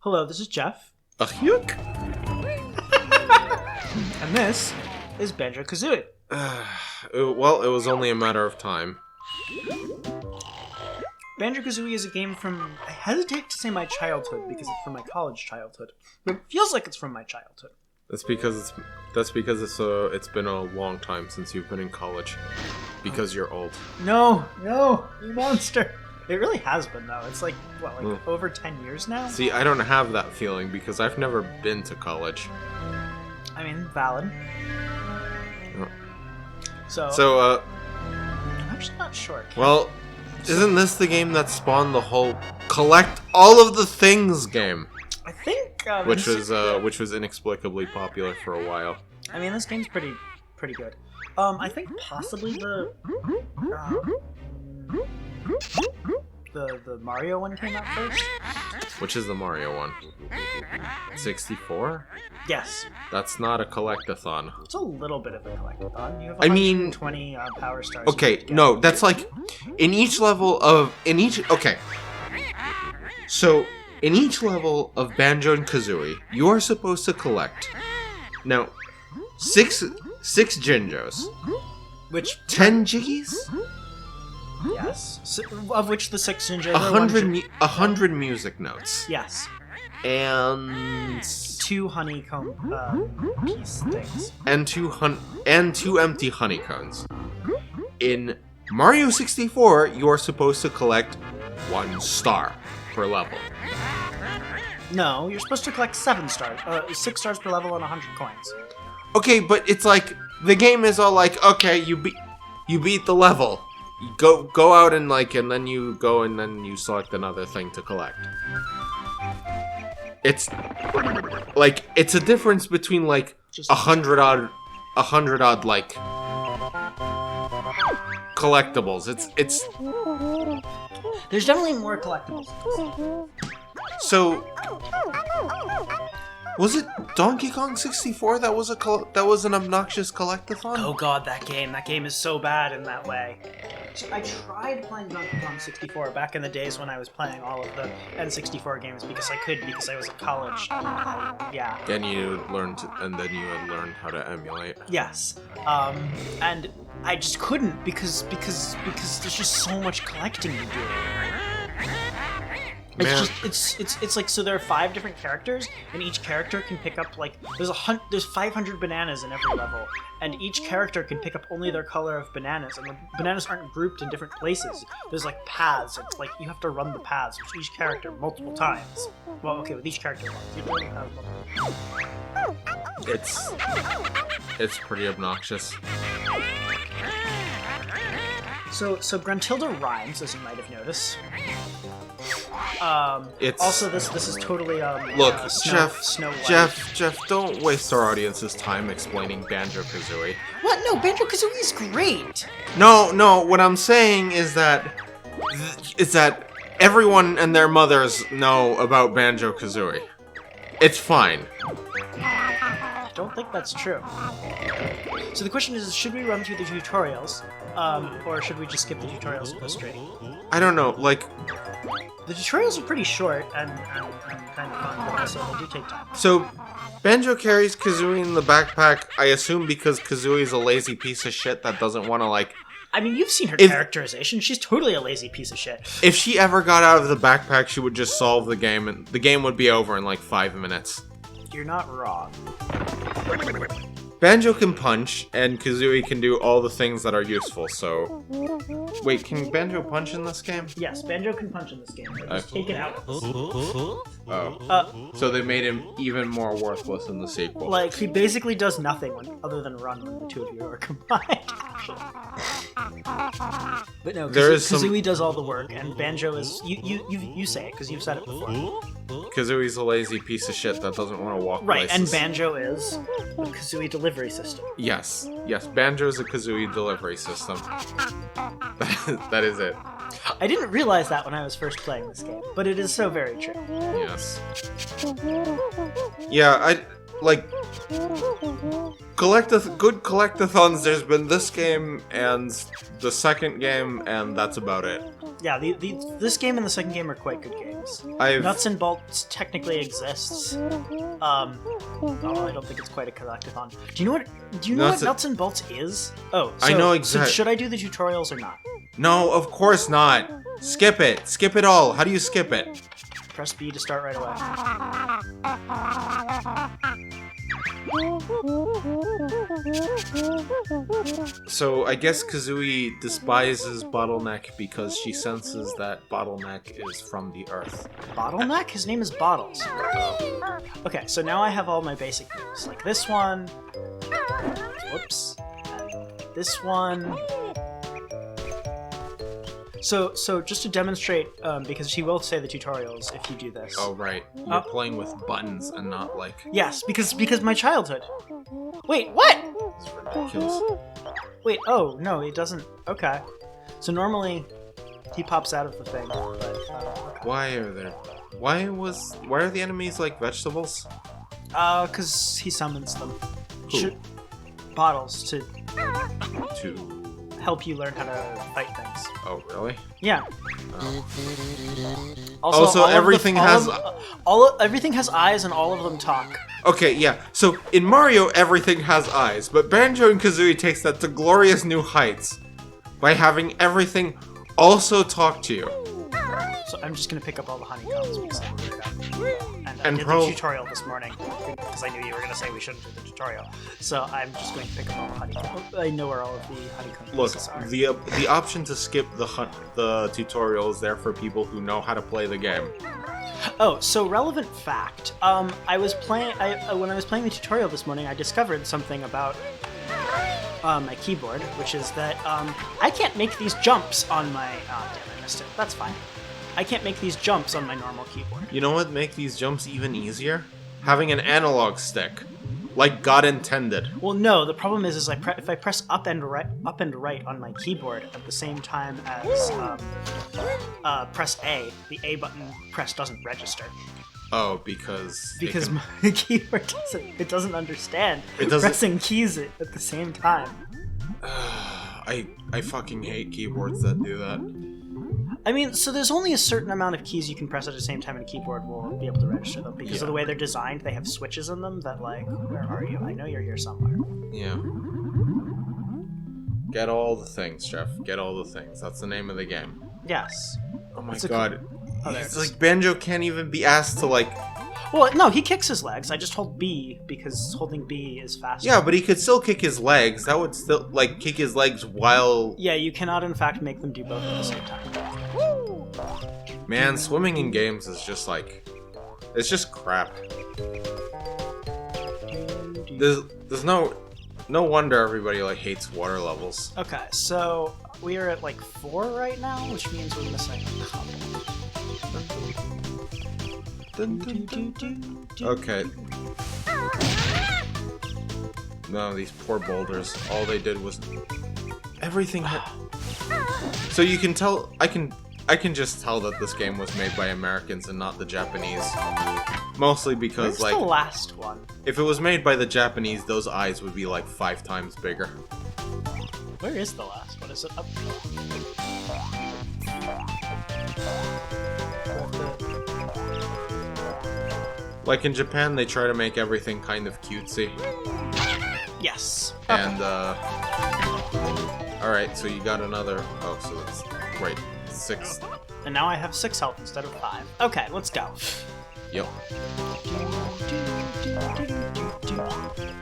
Hello, this is Jeff. Hyuk? And this is Banjo Kazooie. Well, it was only a matter of time. Banjo Kazooie is a game from, I hesitate to say my childhood because it's from my college childhood, but it feels like it's from my childhood. That's because it's been a long time since you've been in college. Because you're old. No, you monster. It really has been though. It's like over 10 years now. See, I don't have that feeling because I've never been to college. I mean, valid. Oh. So I'm actually not sure. Well, isn't this the game that spawned the whole collect all of the things game? I think which was inexplicably popular for a while. I mean, this game's pretty good. I think possibly the Mario one came out first. Which is the Mario one? 64? Yes. That's not a collectathon. It's a little bit of a collectathon. You have 120 power stars. Okay, no, that's like in each level of So in each level of Banjo and Kazooie, you are supposed to collect now six JINJOs, which 10 Jiggies. Yes, of which the 6 JINJOs 100 music notes. Yes. And 2 honeycomb piece things. And two empty honeycombs. In Mario 64, you are supposed to collect 1 star per level. No, you're supposed to collect 7 stars. 6 stars per level and 100 coins. Okay, but it's like the game is all like, okay, you beat the level. You go out and then you go and then you select another thing to collect. It's like it's a difference between like just 100 odd like collectibles. It's there's definitely more collectibles. So was it Donkey Kong 64 that was an obnoxious collectathon? Oh god, that game is so bad in that way. So I tried playing Donkey Kong 64 back in the days when I was playing all of the N64 games because I was at college. Yeah. And you had learned how to emulate. Yes. And I just couldn't because there's just so much collecting to do. It's like, so there are 5 different characters, and each character can pick up there's 500 bananas in every level, and each character can pick up only their color of bananas, and the bananas aren't grouped in different places. There's like paths. It's like you have to run the paths with each character multiple times. Well, okay, with each character once. You have to run the paths multiple. It's pretty obnoxious. So Gruntilda rhymes, as you might have noticed. It's also this is totally look, Snow White. Jeff, don't waste our audience's time explaining Banjo Kazooie. What? No, Banjo Kazooie is great. No. What I'm saying is that everyone and their mothers know about Banjo Kazooie. It's fine. I don't think that's true. So the question is, should we run through the tutorials, or should we just skip the tutorials and go straight? I don't know, like... The tutorials are pretty short and kind of fun, but also they do take time. So, Banjo carries Kazooie in the backpack, I assume because Kazooie's a lazy piece of shit that doesn't want to, like... I mean, you've seen her characterization. She's totally a lazy piece of shit. If she ever got out of the backpack, she would just solve the game, and the game would be over in, like, 5 minutes. You're not wrong. Banjo can punch, and Kazooie can do all the things that are useful, so... Wait, can Banjo punch in this game? Yes, Banjo can punch in this game. Just take it out. Oh. So they made him even more worthless in the sequel. Like, he basically does nothing other than run when the 2 of you are combined. But no, Kazooie does all the work, and Banjo is... You say it, because you've said it before. Kazooie's a lazy piece of shit that doesn't want to walk right, places. And Banjo is a Kazooie delivery system. Yes, Banjo's a Kazooie delivery system. That is it. I didn't realize that when I was first playing this game, but it is so very true. Yes. Yeah, like good collectathons. There's been this game and the second game, and that's about it. Yeah, this game and the second game are quite good games. Nuts and Bolts technically exists. Although I don't think it's quite a collectathon. Do you know what Nuts and Bolts is? Oh, so, I know exactly. So should I do the tutorials or not? No, of course not. Skip it. Skip it all. How do you skip it? Press B to start right away. So I guess Kazooie despises Bottleneck because she senses that Bottleneck is from the Earth. Bottleneck? His name is Bottles. Okay, so now I have all my basic moves. Like this one. Whoops. And this one. So just to demonstrate, because she will say the tutorials if you do this. Oh right, you're playing with buttons and not like. Yes, because my childhood. Wait, what? It's ridiculous. Wait, oh no, it doesn't. Okay, so normally he pops out of the thing. But, okay. Why are the enemies like vegetables? Because he summons them. Who? Bottles to help you learn how to fight things. Oh, really? Yeah. Also everything has everything has eyes and all of them talk. Okay, yeah. So in Mario, everything has eyes, but Banjo and Kazooie takes that to glorious new heights by having everything also talk to you. So I'm just gonna pick up all the honeycombs because I'm weird. And I did the tutorial this morning because I knew you were gonna say we shouldn't do the tutorial. So I'm just going to pick up all the honeycombs. I know where all of the honeycomb pieces are. Look, the option to skip the tutorial is there for people who know how to play the game. Oh, so relevant fact. When I was playing the tutorial this morning, I discovered something about my keyboard, which is that I can't make these jumps on my. Oh, damn, I missed it. That's fine. I can't make these jumps on my normal keyboard. You know what make these jumps even easier? Having an analog stick, like God intended. Well, no. The problem is if I press up and right on my keyboard at the same time as press A, the A button press doesn't register. Oh, because my keyboard doesn't understand pressing keys at the same time. I fucking hate keyboards that do that. I mean, so there's only a certain amount of keys you can press at the same time, and a keyboard will be able to register them because of the way they're designed. They have switches in them that, like, where are you? I know you're here somewhere. Yeah. Get all the things, Jeff. Get all the things. That's the name of the game. Yes. Oh my god. It's like Banjo can't even be asked to, like. Well, no, he kicks his legs. I just hold B because holding B is faster. Yeah, but he could still kick his legs. That would still, like, kick his legs while... Yeah, you cannot, in fact, make them do both at the same time. Man, swimming in games is just, like... It's just crap. There's no wonder everybody, like, hates water levels. Okay, so we are at, like, 4 right now, which means we're missing a couple. Okay. No, these poor boulders. All they did was everything had. So you can tell. I can just tell that this game was made by Americans and not the Japanese. Mostly because Where's the last one? If it was made by the Japanese, those eyes would be like 5 times bigger. Where is the last one? Is it up? Like in Japan, they try to make everything kind of cutesy. Yes. And, alright, so you got another... Oh, so that's... Right, 6. And now I have 6 health instead of 5. Okay, let's go. Yep.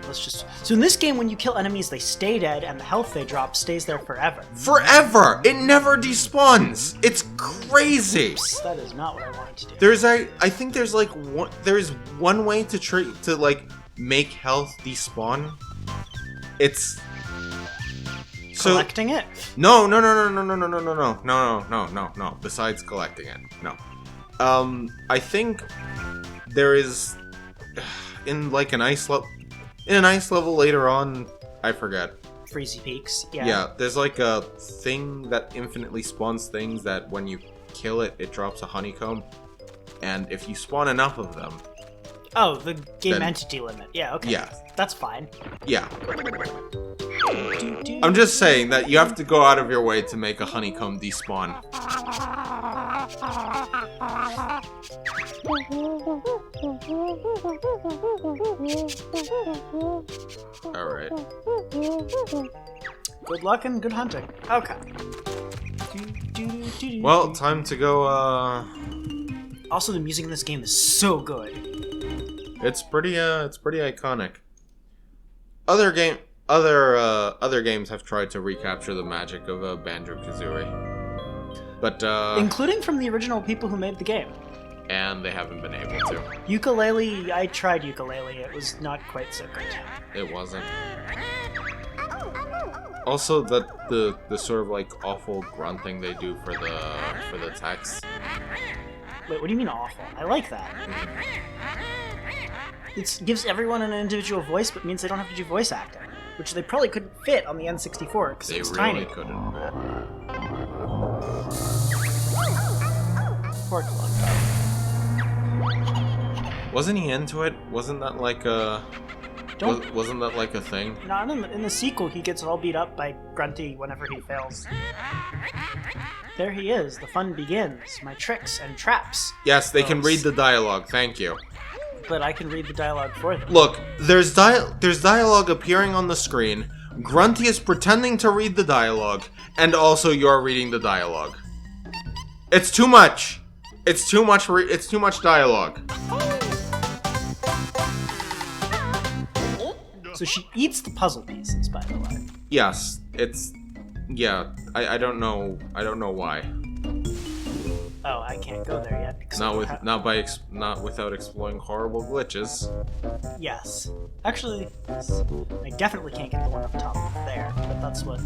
Let's just... So in this game, when you kill enemies, they stay dead, and the health they drop stays there forever. Forever! It never despawns! It's crazy! Oops, that is not what I wanted to do. I think there's like there's one way to like make health despawn. It's collecting it? No. Besides collecting it, no. I think there is in like an ice level later on. I forget. Freezy Peaks. Yeah. Yeah. There's like a thing that infinitely spawns things that when you kill it, it drops a honeycomb. And if you spawn enough of them, Oh, the game Then- entity limit. Yeah, okay. Yeah. That's fine. Yeah. I'm just saying that you have to go out of your way to make a honeycomb despawn. Alright. Good luck and good hunting. Okay. Well, time to go, Also, the music in this game is so good. It's pretty iconic. Other games have tried to recapture the magic of Banjo Kazooie, but Including from the original people who made the game. and they haven't been able to. Ukulele, I tried ukulele. It was not quite so good. It wasn't. Also, the sort of like awful grunting they do for the text. Wait, what do you mean awful? I like that. It gives everyone an individual voice, but means they don't have to do voice acting, which they probably couldn't fit on the N64 because They it was really tiny. couldn't. Poor Club. Wasn't he into it? Wasn't that like a wasn't that like a thing? Not in the sequel, he gets all beat up by Grunty whenever he fails. There he is. The fun begins. My tricks and traps. Yes, they can read the dialogue. Thank you. But I can read the dialogue for them. Look, there's dialogue appearing on the screen. Grunty is pretending to read the dialogue, and also you're reading the dialogue. It's too much. It's too much. It's too much dialogue. So she eats the puzzle pieces, by the way. Yes, it's. Yeah, I don't know. I don't know why. Oh, I can't go there yet because Not without exploring horrible glitches. Yes. Actually, yes. I definitely can't get the one up top there, but that's what.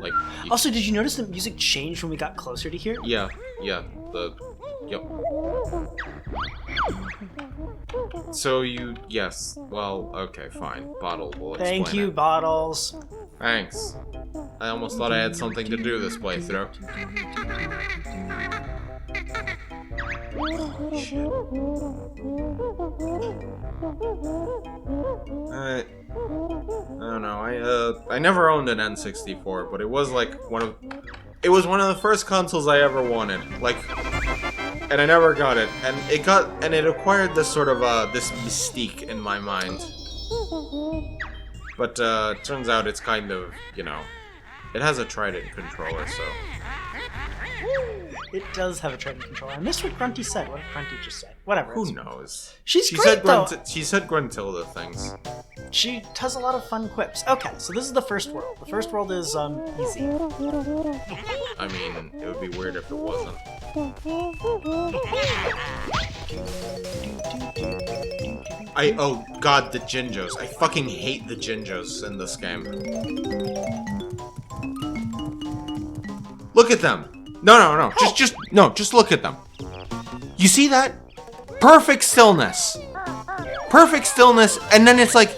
Like. Also, did you notice the music changed when we got closer to here? Yeah. Yep. So yes. Well, okay, fine. Bottle will explain Thank you, it. Bottles. Thanks. I almost thought I had something to do this playthrough. I don't know. I never owned an N64, but it was like one of the first consoles I ever wanted. Like, and I never got it, and it acquired this sort of this mystique in my mind. But turns out it's kind of, it has a Trident controller, so. It does have a Trident controller. I missed what Grunty said. What did Grunty just say? Whatever. Who knows? She's She great, said though. She said Gruntilda things. She has a lot of fun quips. Okay, so this is the first world. The first world is, easy. I mean, it would be weird if it wasn't. Oh god, the JINJOs. I fucking hate the JINJOs in this game. Look at them! No. Just look at them. You see that? Perfect stillness. Perfect stillness, and then it's like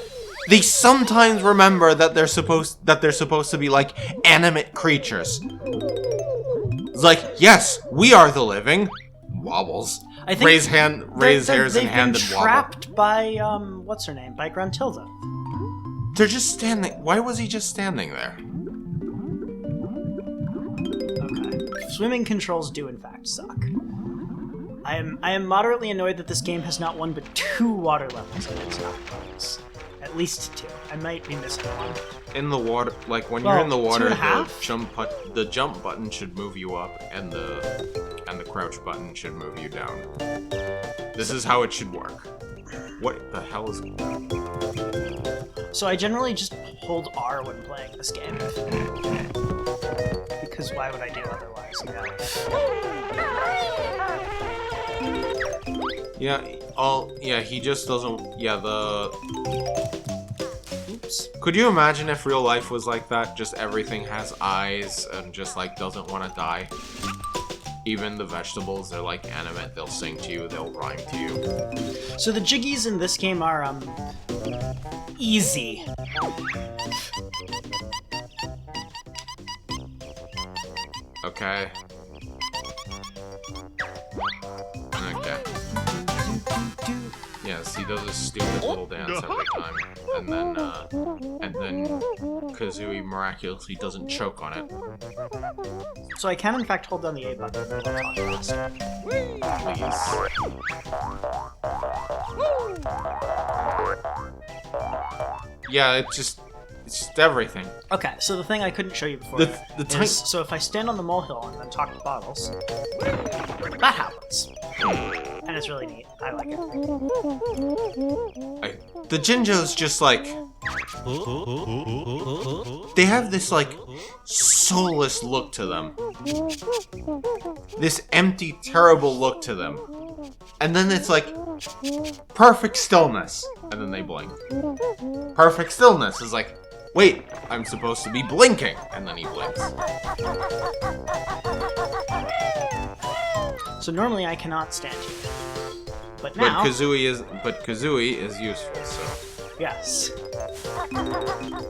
they sometimes remember that they're supposed to be like animate creatures. It's like, yes, we are the living. Wobbles. I think Raise hairs and hand and They've been wobble. trapped by, what's her name? By Gruntilda. They're just standing. Why was he just standing there? Okay. Swimming controls do in fact suck. I am moderately annoyed that this game has not one but 2 water levels in its levels. At least 2. I might be missing one. In the water, like when Well, you're in the water, 2.5? the jump button should move you up, and the crouch button should move you down. This is how it should work. What the hell is? So I generally just hold R when playing this game. Because why would I do otherwise? Yeah, he just doesn't. Yeah, Oops. Could you imagine if real life was like that? Just everything has eyes and just like doesn't want to die. Even the vegetables, they're like animate. They'll sing to you. They'll rhyme to you. So the Jiggies in this game are easy. Okay. does a stupid little dance every time, and then Kazooie miraculously doesn't choke on it. So I can in fact hold down the A button while talking faster. Please. Yeah, it's just everything. Okay, so the thing I couldn't show you before is, so if I stand on the molehill and then talk to Bottles, that happens. And it's really neat. I like it. The JINJO's just like... They have this, like, soulless look to them. This empty, terrible look to them. And then it's like, perfect stillness. And then they blink. Perfect stillness is like, wait, I'm supposed to be blinking. And then he blinks. So normally I cannot stand you. But now... But Kazooie is useful, so... Yes.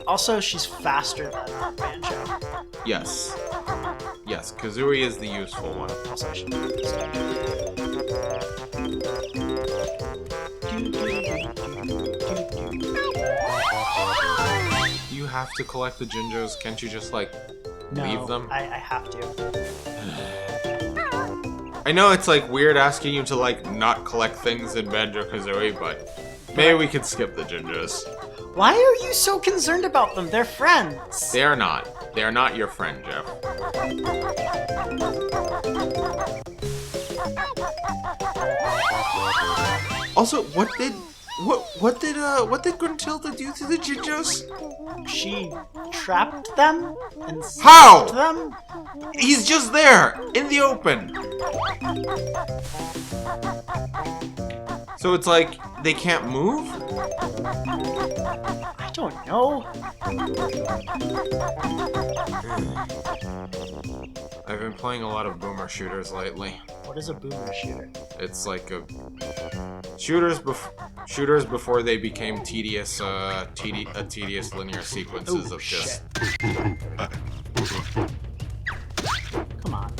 Also, she's faster than Banjo. Yes. Yes, Kazooie is the useful one. Also, I should do You have to collect the JINJOs, can't you just, like, leave them? I have to. I know it's, like, weird asking you to, like, not collect things in Banjo-Kazooie, but maybe we could skip the JINJOs. Why are you so concerned about them? They're friends. They are not. They are not your friend, Jeff. Also, what did Gruntilda do to the JINJOs? She trapped them and How? stopped them? He's just there in the open. So it's like they can't move? I don't know. I've been playing a lot of boomer shooters lately. What is a boomer shooter? It's like a shooters before they became tedious tedious linear sequences of just Come on.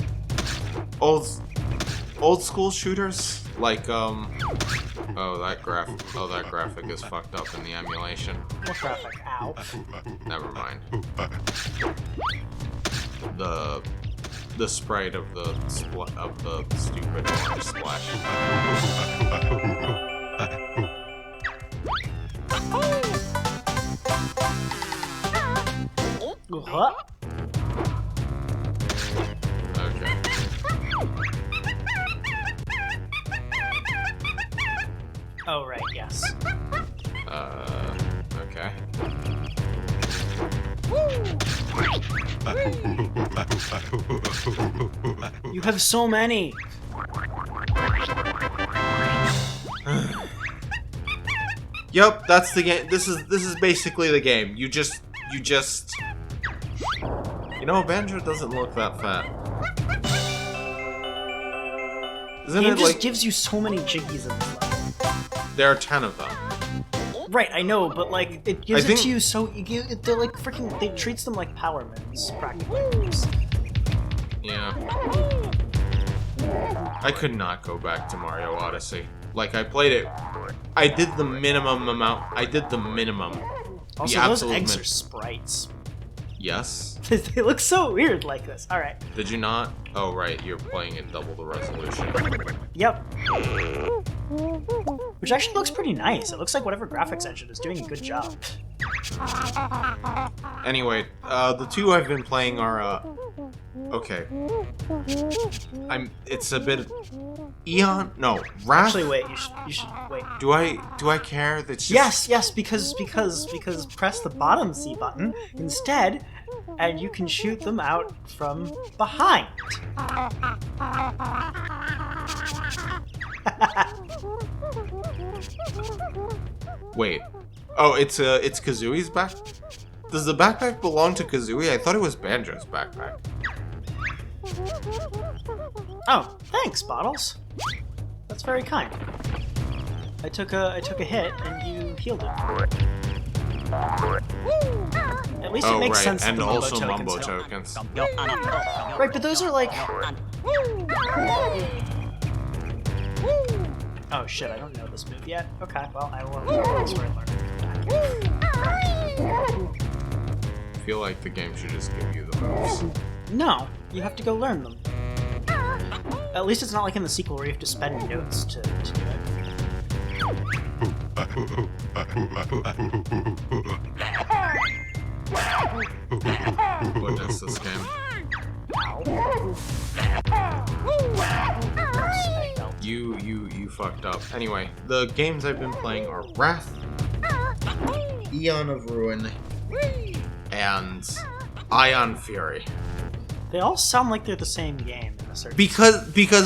old school shooters like that graphic is fucked up in the emulation. What graphic? Ow. Never mind. The sprite of the stupid orange splash. What? Okay. Oh, right, yes. Okay. You have so many. Yup, that's the game. This is basically the game. You know, Banjo doesn't look that fat. Isn't It it just like gives you so many Jiggies in this level. there are 10 of them? Right, I know, but like it gives think- it to you so they're like freaking. It treats them like power moons, practically. Yeah. I could not go back to Mario Odyssey. Like, I played it. I did the minimum amount. I did the minimum. Also, those eggs are sprites. Yes. They look so weird like this. All right. Did you not? Oh, right. You're playing in double the resolution. Yep. Which actually looks pretty nice. It looks like whatever graphics engine is doing a good job. Anyway, the two I've been playing are, okay. It's a bit... Eon? No, Wrath? Actually, wait. You should wait. Do I care? That's just... Yes, because press the bottom C button instead, and you can shoot them out from behind. Wait. Oh, it's Kazooie's back? Does the backpack belong to Kazooie? I thought it was Banjo's backpack. Oh, thanks, Bottles. That's very kind. I took a hit and you healed it. At least it makes sense. And that the also Mumbo Mumbo tokens. tokens. Right, but those are like. Oh shit, I don't know this move yet. Okay, well, I will learn it. I feel like the game should just give you the moves. No, you have to go learn them. At least it's not like in the sequel where you have to spend notes to do it. What is this game? You fucked up. Anyway, the games I've been playing are Wrath, Eon of Ruin, and Ion Fury. They all sound like they're the same game in a certain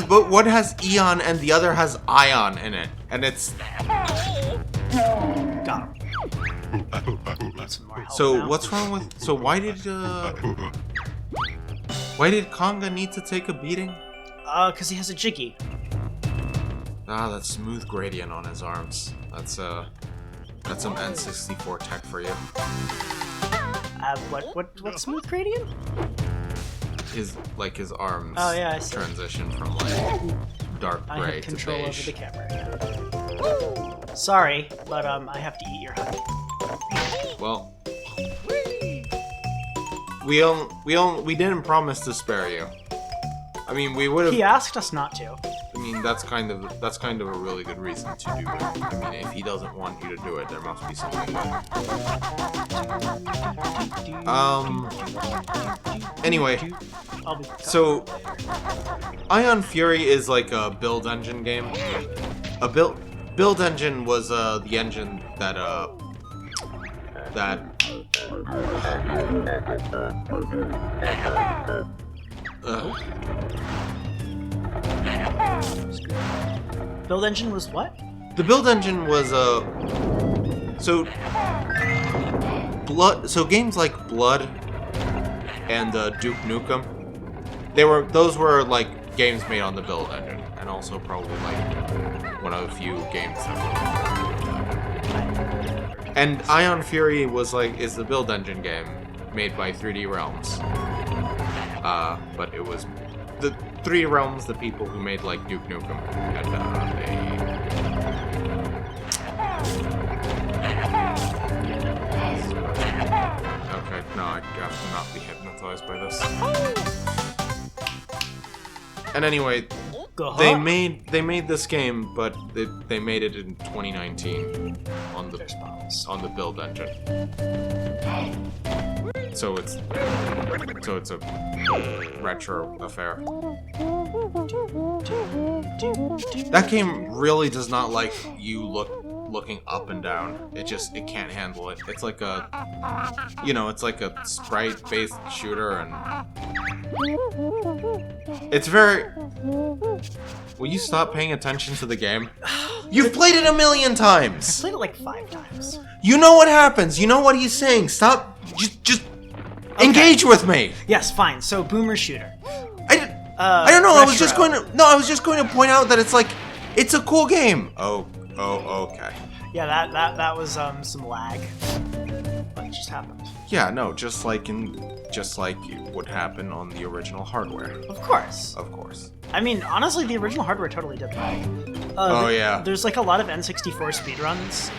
But one has Eon and the other has Ion in it, and it's Got him. Need some more help so. now. What's wrong with? So why did Konga need to take a beating? Because he has a Jiggy. Ah, that smooth gradient on his arms. That's some N64 tech for you. What smooth gradient? His arms. Oh, yeah, I see. Transition from like dark I gray have to control over beige. the camera. Yeah. Sorry, but I have to eat your honey. Well, we didn't promise to spare you. I mean, we would have. He asked us not to. I mean, that's kind of a really good reason to do it. I mean, if he doesn't want you to do it, there must be something good. Anyway, I'll be so Ion Fury is like a build engine game. A build engine was the engine that Build engine was what? the build engine was so games like Blood and Duke Nukem, those were like games made on the build engine, and also probably like one of the few games that were. And Ion Fury is the build engine game made by 3D Realms. But it was the 3D Realms, the people who made like Duke Nukem, and okay, no, I got to not be hypnotized by this. And anyway, they made this game, but they made it in 2019 on the build engine. So it's a retro affair. That game really does not like you looking up and down. It can't handle it. It's like a sprite-based shooter, and it's very. Will you stop paying attention to the game? You've played it 1,000,000 times. I played it like 5 times. You know what happens. You know what he's saying. Stop. Just engage with me. Yes, fine. So boomer shooter. I don't know. I was just retro. going to point out that it's a cool game. Oh, okay. Yeah, that was some lag. But it just happened. Yeah, no, just like it would happen on the original hardware. Of course. Of course. I mean, honestly, the original hardware totally did lag. Yeah. There's like a lot of N64 speedruns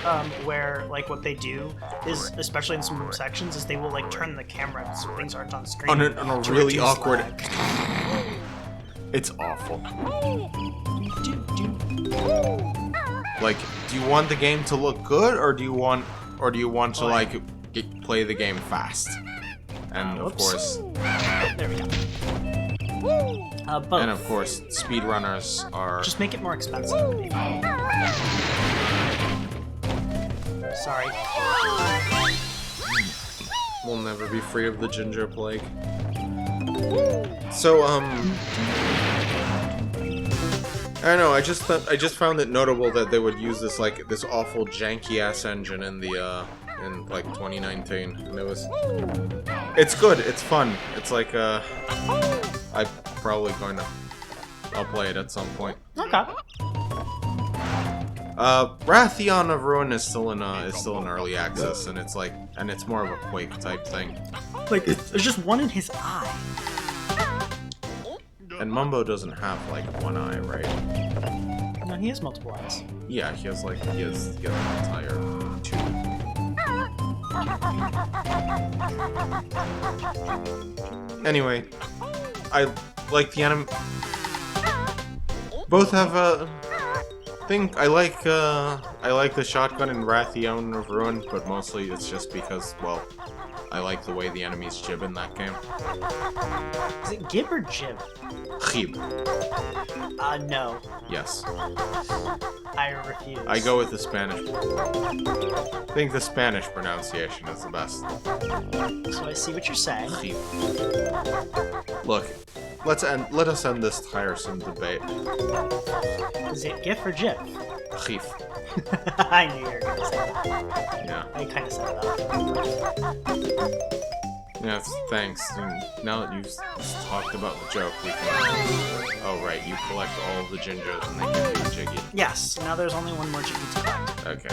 where like what they do is, especially in some sections, is they will like turn the camera so things aren't on screen. On a to really reduce awkward. lag. It's awful. Like, do you want the game to look good, or do you want to like play the game fast? And of course, there we go. Both. and of course, speedrunners are. Just make it more expensive. Sorry. We'll never be free of the JINJO plague. So I don't know. I just found it notable that they would use this awful janky ass engine in 2019, and it's good. It's fun. It's like I'm probably I'll play it at some point. Okay. Wrathion of Ruin is still in early access, and it's more of a Quake type thing. Like there's just one in his eye. And Mumbo doesn't have like one eye, right? No, he has multiple eyes. Yeah, he has an entire tube. Anyway, I like the anime. Both have a thing. I like the shotgun in Wrathion of Ruin, but mostly it's just because, well, I like the way the enemies jib in that game. Is it Gib or Jib? Jib. No. Yes. I refuse. I go with the Spanish. I think the Spanish pronunciation is the best. So I see what you're saying. Jib. Look, let us end this tiresome debate. Is it GIF or JIF? Jib. I knew you were going to say that. Yeah. I kind of set it up. Yes, thanks. And now that you've talked about the joke, we can... Oh, right, you collect all of the JINJOs and they give you a Jiggy. Yes, now there's only one more Jiggy to collect. Okay.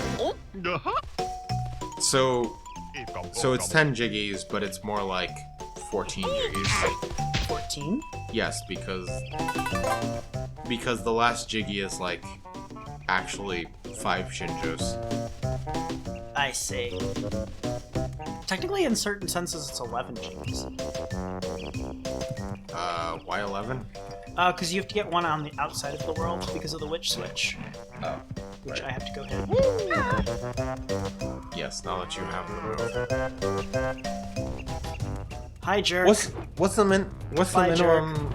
So it's 10 Jiggies, but it's more like 14 Jiggies. 14? Yes, because the last Jiggy is like actually 5 JINJOs. I see. Technically, in certain senses, it's 11 Jiggies. Why 11? Because you have to get one on the outside of the world because of the witch switch. Oh. Which Right. I have to go hit. Yes, now that you have the move. Hi, jerk. What's the Bye, minimum...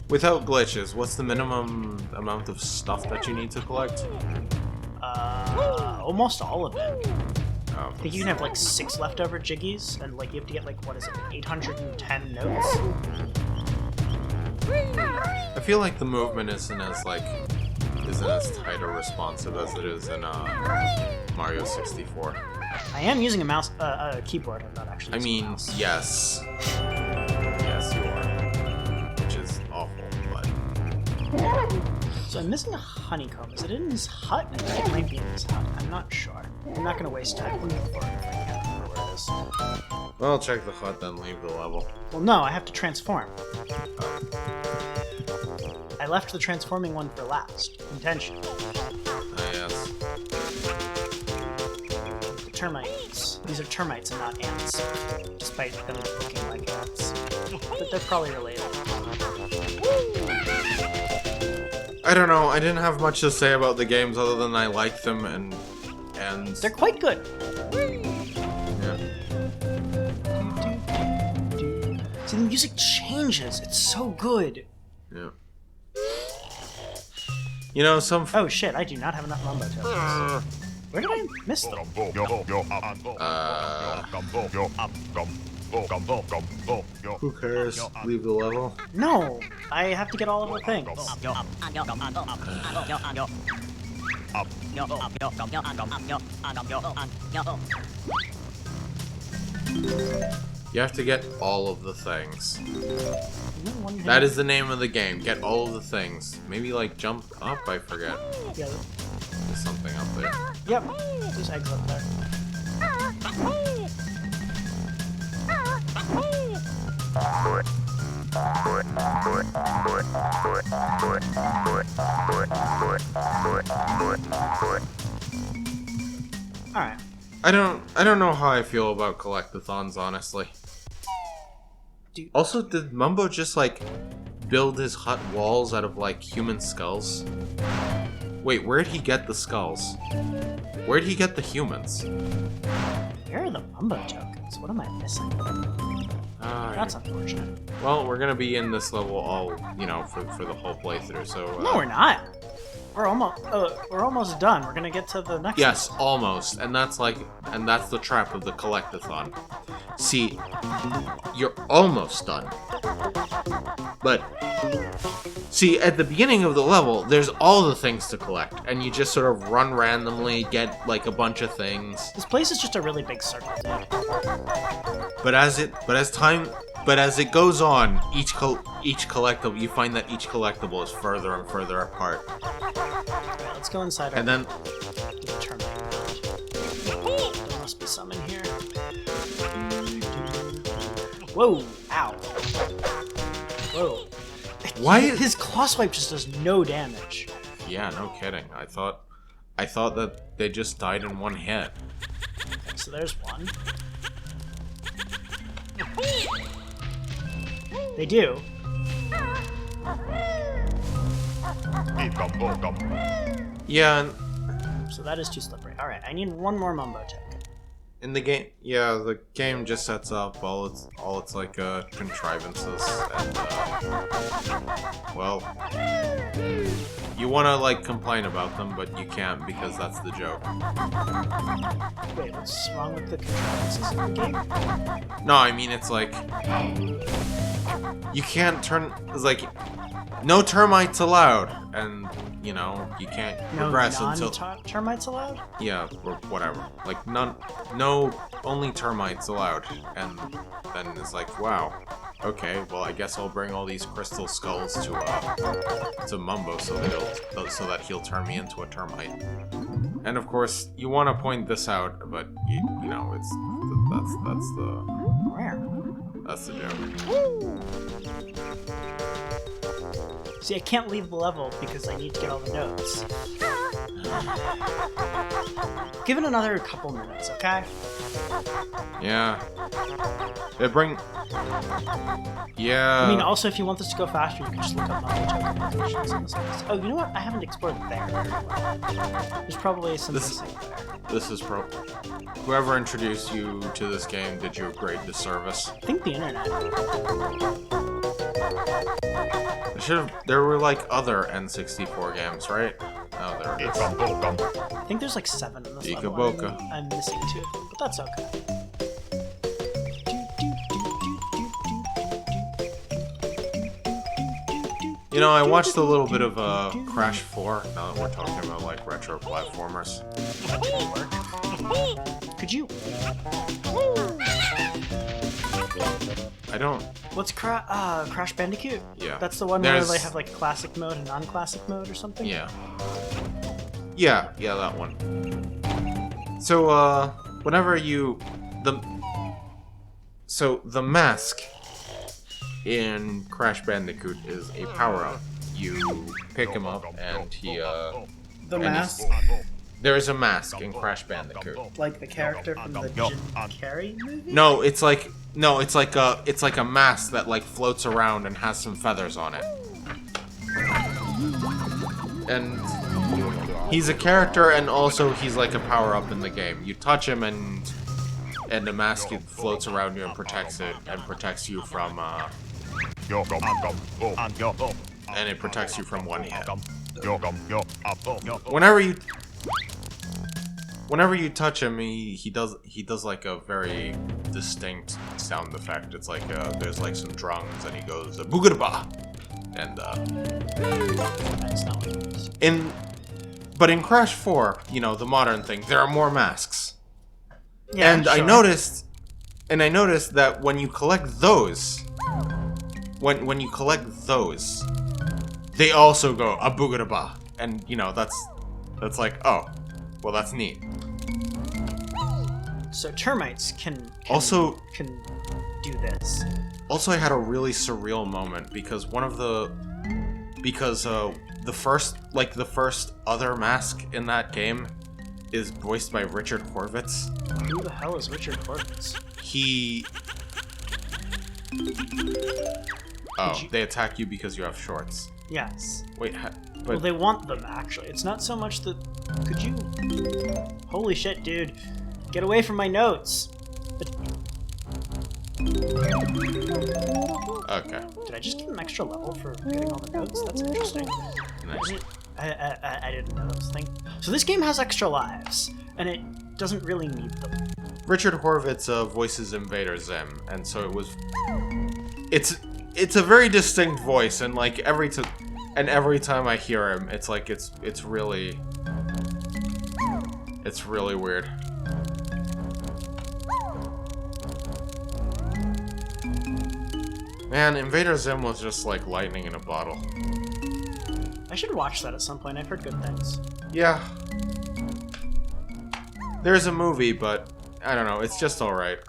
Without glitches, what's the minimum amount of stuff that you need to collect? Almost all of it. Oh, I think you can have like 6 leftover Jiggies, and like you have to get like, what is it, 810 notes? I feel like the movement isn't as tight or responsive as it is in Mario 64. I am using a keyboard. I'm not actually. I using a mean, mouse. yes, you are, which is awful, but So I'm missing a honeycomb. Is it in his hut? I think it might be in his hut. I'm not sure. I'm not gonna waste time looking for it if I can't remember where it is. well, check the hut, then leave the level. Well, no, I have to transform. I left the transforming one for last. Intention. Yes. The termites. These are termites and not ants, despite them looking like ants. But they're probably related. I don't know. I didn't have much to say about the games other than I like them and They're quite good. yeah. See, the music changes. It's so good. Yeah. You know, some. Oh shit! I do not have enough mumbo tokens. Where did I miss them? Who cares? Leave the level. No, I have to get all of the things. You have to get all of the things. One hit. That is the name of the game. Get all of the things. Maybe like jump up. I forget. Yeah. There's something up there. Yep. There's eggs up there. Alright. I don't know how I feel about collectathons, honestly. Dude. Also, did Mumbo just like build his hut walls out of like human skulls? Wait, where'd he get the skulls? Where'd he get the humans? Where are the mumbo tokens? What am I missing? That's unfortunate. Well, we're gonna be in this level all, for the whole playthrough, so... No, we're not. We're almost done. We're gonna get to the next Yes, level. almost. And that's the trap of the collectathon. See, you're almost done. But, see, at the beginning of the level, there's all the things to collect, and you just sort of run randomly, get, like, a bunch of things. This place is just a really big circle. But as it goes on, each collectible, you find that each collectible is further and further apart. Alright, let's go inside our And then, terminate. There must be some in here. Whoa! Ow! Whoa! Why is- His claw swipe just does no damage. Yeah, no kidding. I thought that they just died in one hit. Okay, so there's one. They do. Yeah, and So that is too slippery. Alright, I need one more mumbo token. in the game, yeah, the game just sets up all its like contrivances, and well, you want to like complain about them, but you can't because that's the joke. Wait, what's wrong with the contrivances in the game? No, I mean it's like you can't turn. It's like no termites allowed, and you know you can't progress until termites allowed. yeah, or whatever. Like no, only termites allowed, and then it's like wow, okay, well I guess I'll bring all these crystal skulls to Mumbo so that he'll turn me into a termite. And of course you want to point this out, but you know that's the joke. See, I can't leave the level because I need to get all the notes. Give it another couple minutes, okay? Yeah. Yeah. I mean, also, if you want this to go faster, you can just look up mumbo token locations in this place. Oh, you know what? I haven't explored there very well. There's probably some missing there. This is whoever introduced you to this game did you a great disservice. I think the internet. There were like other N64 games, right? Oh, there it is. I think there's like 7 in this level. Boca. I'm missing 2 of them, but that's okay. You know, I watched a little bit of Crash 4, now that we're talking about like retro platformers. Could you? I don't... What's Crash Bandicoot? Yeah. That's the one where they have like classic mode and non-classic mode or something? Yeah. Yeah, that one. So, whenever the mask in Crash Bandicoot is a power-up. You pick him up and he, The mask? There is a mask in Crash Bandicoot. Like the character from the Jim Carrey movie? No, it's like a mask that like floats around and has some feathers on it. And he's a character, and also he's like a power-up in the game. You touch him, and the mask floats around you and protects it, and protects you from and it protects you from one hit. Whenever you touch him, he does like a very distinct sound effect. It's like there's like some drums, and he goes boogadaba, and That's not what it is. But in Crash 4, you know, the modern thing, there are more masks. Yeah, And sure. I noticed that when you collect those, when you collect those, they also go a boogadaba, and you know that's like, oh, well, that's neat. So termites can do this. Also, I had a really surreal moment because the first other mask in that game is voiced by Richard Horvitz. Who the hell is Richard Horvitz? They attack you because you have shorts. Yes. Wait, Well, they want them, actually. It's not so much that... Could you... Holy shit, dude. Get away from my notes. Okay. Did I just get an extra level for getting all the notes? That's interesting. Nice. I didn't know those things. So this game has extra lives, and it doesn't really need them. Richard Horvitz voices Invader Zim, and so it was... It's a very distinct voice, and like every time I hear him, it's like it's really weird. Man, Invader Zim was just like lightning in a bottle. I should watch that at some point. I've heard good things. Yeah. There's a movie, but I don't know, it's just alright.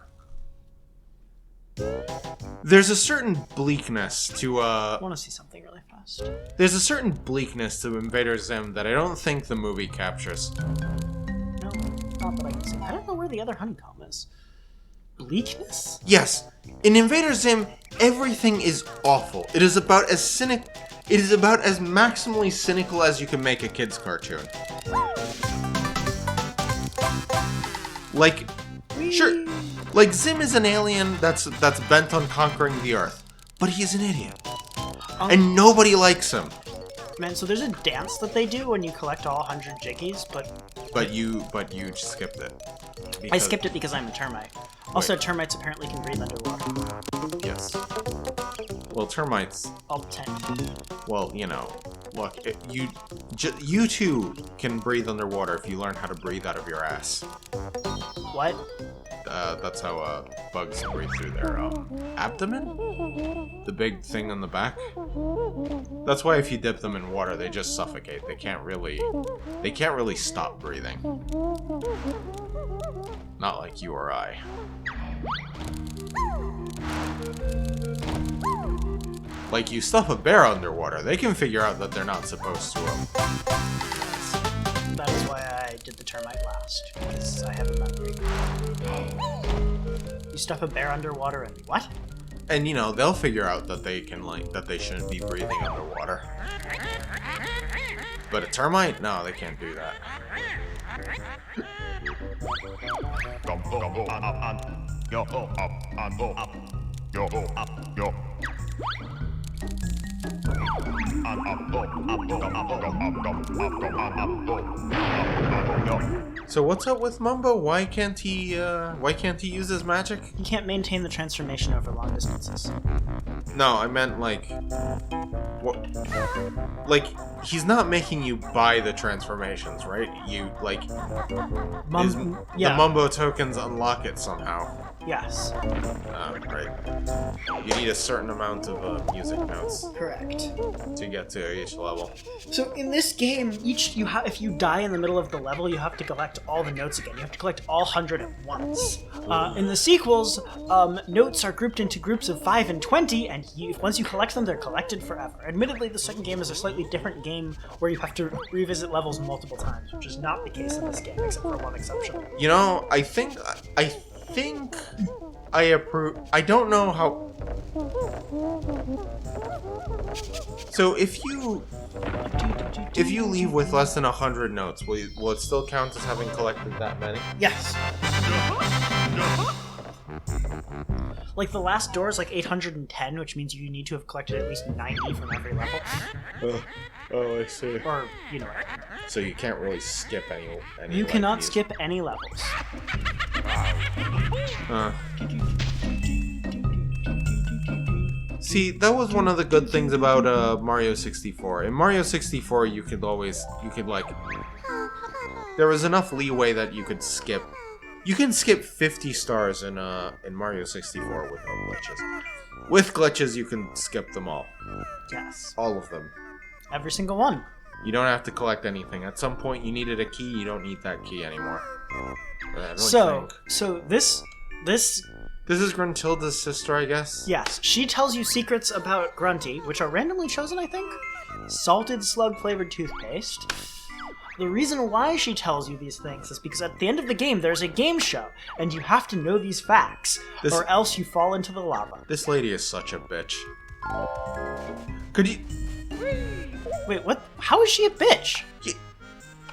There's a certain bleakness to I want to see something really fast. honest. There's a certain bleakness to Invader Zim that I don't think the movie captures. No, not that I can see. I don't know where the other honeycomb is. Bleakness? Yes, in Invader Zim, everything is awful. It is about as maximally cynical as you can make a kid's cartoon. Like, sure, like Zim is an alien that's bent on conquering the Earth, but he's an idiot, and nobody likes him. Man, so there's a dance that they do when you collect all 100 Jiggies, but you skipped it. I skipped it because I'm a termite. Also, termites apparently can breathe underwater. Yes. Well, termites. All 10. Well, you know, look, you too can breathe underwater if you learn how to breathe out of your ass. What? That's how bugs breathe through their abdomen, the big thing on the back. That's why if you dip them in water, they just suffocate. They can't really stop breathing. Not like you or I. Like, you stuff a bear underwater, they can figure out that they're not supposed to. That is why I did the termite last, because I have a memory. You stuff a bear underwater and what? And you know, they'll figure out that they shouldn't be breathing underwater. But a termite? No, they can't do that. So what's up with Mumbo? Why can't he use his magic? He can't maintain the transformation over long distances. No, I meant like... What? Like, he's not making you buy the transformations, right? You, like... The Mumbo tokens unlock it somehow. Yes. Right. You need a certain amount of music notes. Correct. To get to each level. So in this game, if you die in the middle of the level, you have to collect all the notes again. You have to collect all 100 at once. In the sequels, notes are grouped into groups of 5 and 20, and once you collect them, they're collected forever. Admittedly, the second game is a slightly different game where you have to revisit levels multiple times, which is not the case in this game, except for one exception. You know, I think I approve. I don't know how. So if you leave with less than 100 notes, will it still count as having collected that many? Yes. Like, the last door is like 810, which means you need to have collected at least 90 from every level. Oh, I see. Or, you know. So you can't really skip any you cannot skip any levels. See, that was one of the good things about Mario 64. In Mario 64, there was enough leeway that you could skip. You can skip 50 stars in Mario 64 with no glitches. With glitches, you can skip them all. Yes. All of them. Every single one. You don't have to collect anything. At some point, you needed a key. You don't need that key anymore. So this is Gruntilda's sister, I guess? Yes. She tells you secrets about Grunty, which are randomly chosen, I think? Salted slug-flavored toothpaste. The reason why she tells you these things is because at the end of the game, there's a game show, and you have to know these facts, or else you fall into the lava. This lady is such a bitch. Could you... Wait, what? How is she a bitch?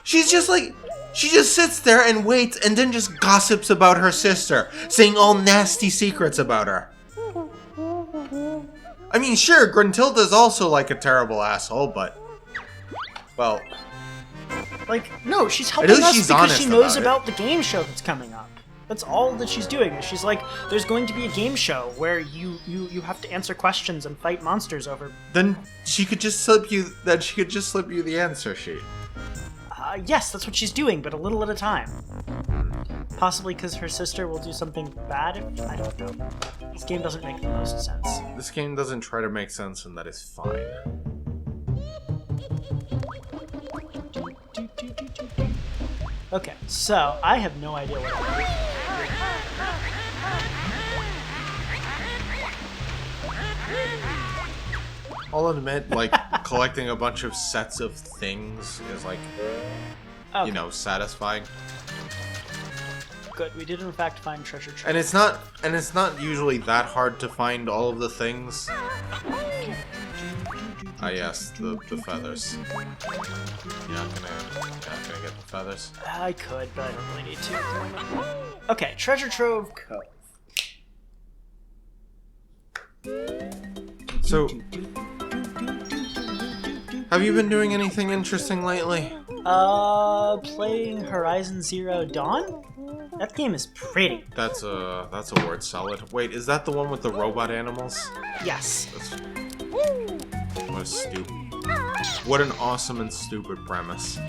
She's just like... She just sits there and waits and then just gossips about her sister, saying all nasty secrets about her. I mean, sure, Gruntilda's also like a terrible asshole, but... Well... Like, no, she's helping us because she knows about the game show that's coming up. That's all that she's doing. She's like, there's going to be a game show where you have to answer questions and fight monsters over... Then she could just slip you the answer sheet. Yes, that's what she's doing, but a little at a time. Possibly because her sister will do something bad. I don't know. This game doesn't make the most sense. This game doesn't try to make sense, and that is fine. Okay, so I have no idea what I'm doing. I'll admit, like, collecting a bunch of sets of things is, like, you know, satisfying. Good, we did in fact find treasure trove. And it's not usually that hard to find all of the things. Ah yes, the feathers. You're not gonna get the feathers? I could, but I don't really need to. Okay, treasure trove cove. So, have you been doing anything interesting lately? Playing Horizon Zero Dawn? That game is pretty. That's a word salad. Wait, is that the one with the robot animals? Yes. What a stupid. What an awesome and stupid premise.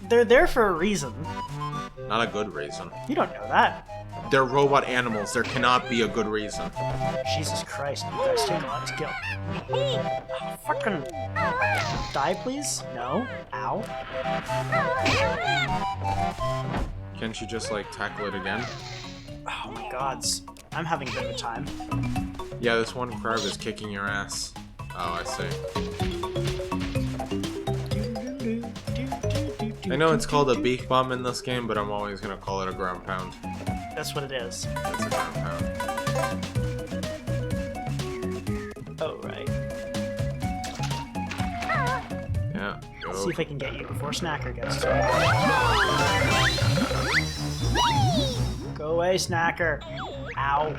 They're there for a reason. Not a good reason. You don't know that. They're robot animals. There cannot be a good reason. Jesus Christ, you guys take a lot to kill. Oh, fucking... Die, please? No? Ow. Can't you just, like, tackle it again? Oh my gods. I'm having a bit of a time. Yeah, this one crab is kicking your ass. Oh, I see. I know it's called a beak bomb in this game, but I'm always gonna call it a ground pound. That's what it is. It's a ground pound. Oh, right. Yeah, go. Let's see if I can get you before Snacker gets to it. Go away, Snacker. Ow.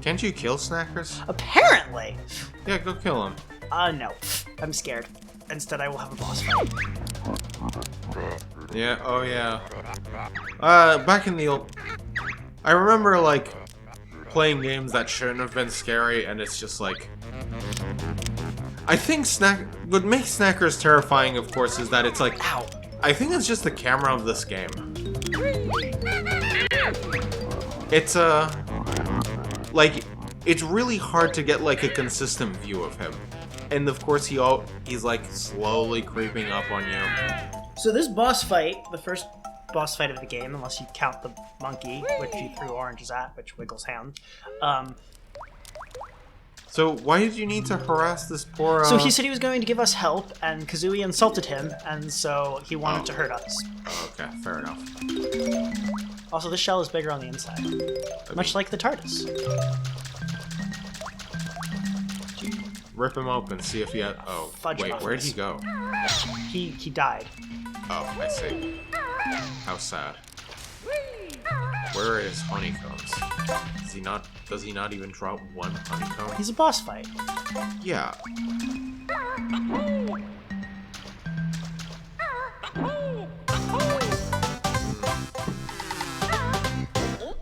Can't you kill snackers? Apparently! Yeah, go kill them. No. I'm scared. Instead, I will have a boss fight. Yeah, oh yeah. Back in the old... I remember, like, playing games that shouldn't have been scary, and it's just like... I think what makes Snackers terrifying, of course, is that it's like... Ow. I think it's just the camera of this game. It's, like, it's really hard to get, like, a consistent view of him. And, of course, he's, like, slowly creeping up on you. So this boss fight, the first boss fight of the game, unless you count the monkey, which you threw oranges at, which wiggles hand. So why did you need to harass this poor, So he said he was going to give us help, and Kazooie insulted him, and so he wanted to hurt us. Oh, okay, fair enough. Also, this shell is bigger on the inside. Much like the TARDIS. Rip him open, see if he had... Oh, Fudge wait, buttons. where'd he go? He died. Oh, I see. How sad. Where are his honeycombs? Does he not even drop one honeycomb? He's a boss fight. Yeah.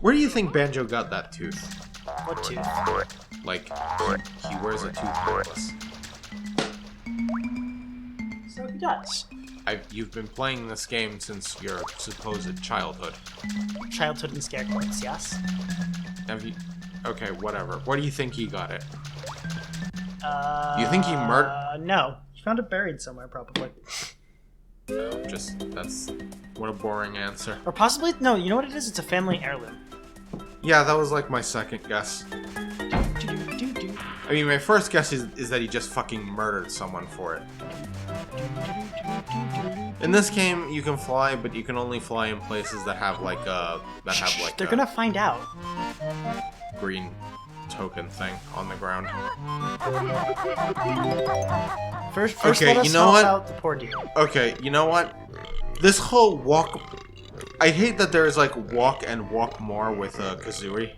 Where do you think Banjo got that tooth? What tooth? Like, he wears a tooth necklace. So he does. You've been playing this game since your supposed childhood. Childhood and scare quotes, yes? Have you... Okay, whatever. Where do you think he got it? You think he murdered... No. He found it buried somewhere, probably. No, that's... What a boring answer. Or possibly... No, you know what it is? It's a family heirloom. Yeah, that was like my second guess. I mean, my first guess is that he just fucking murdered someone for it. In this game, you can fly, but you can only fly in places that have like They're gonna find out. Green token thing on the ground. First okay, let us you know help what? out the poor dude. Okay, you know what? This whole walk... I hate that there's like walk and walk more with Kazooie.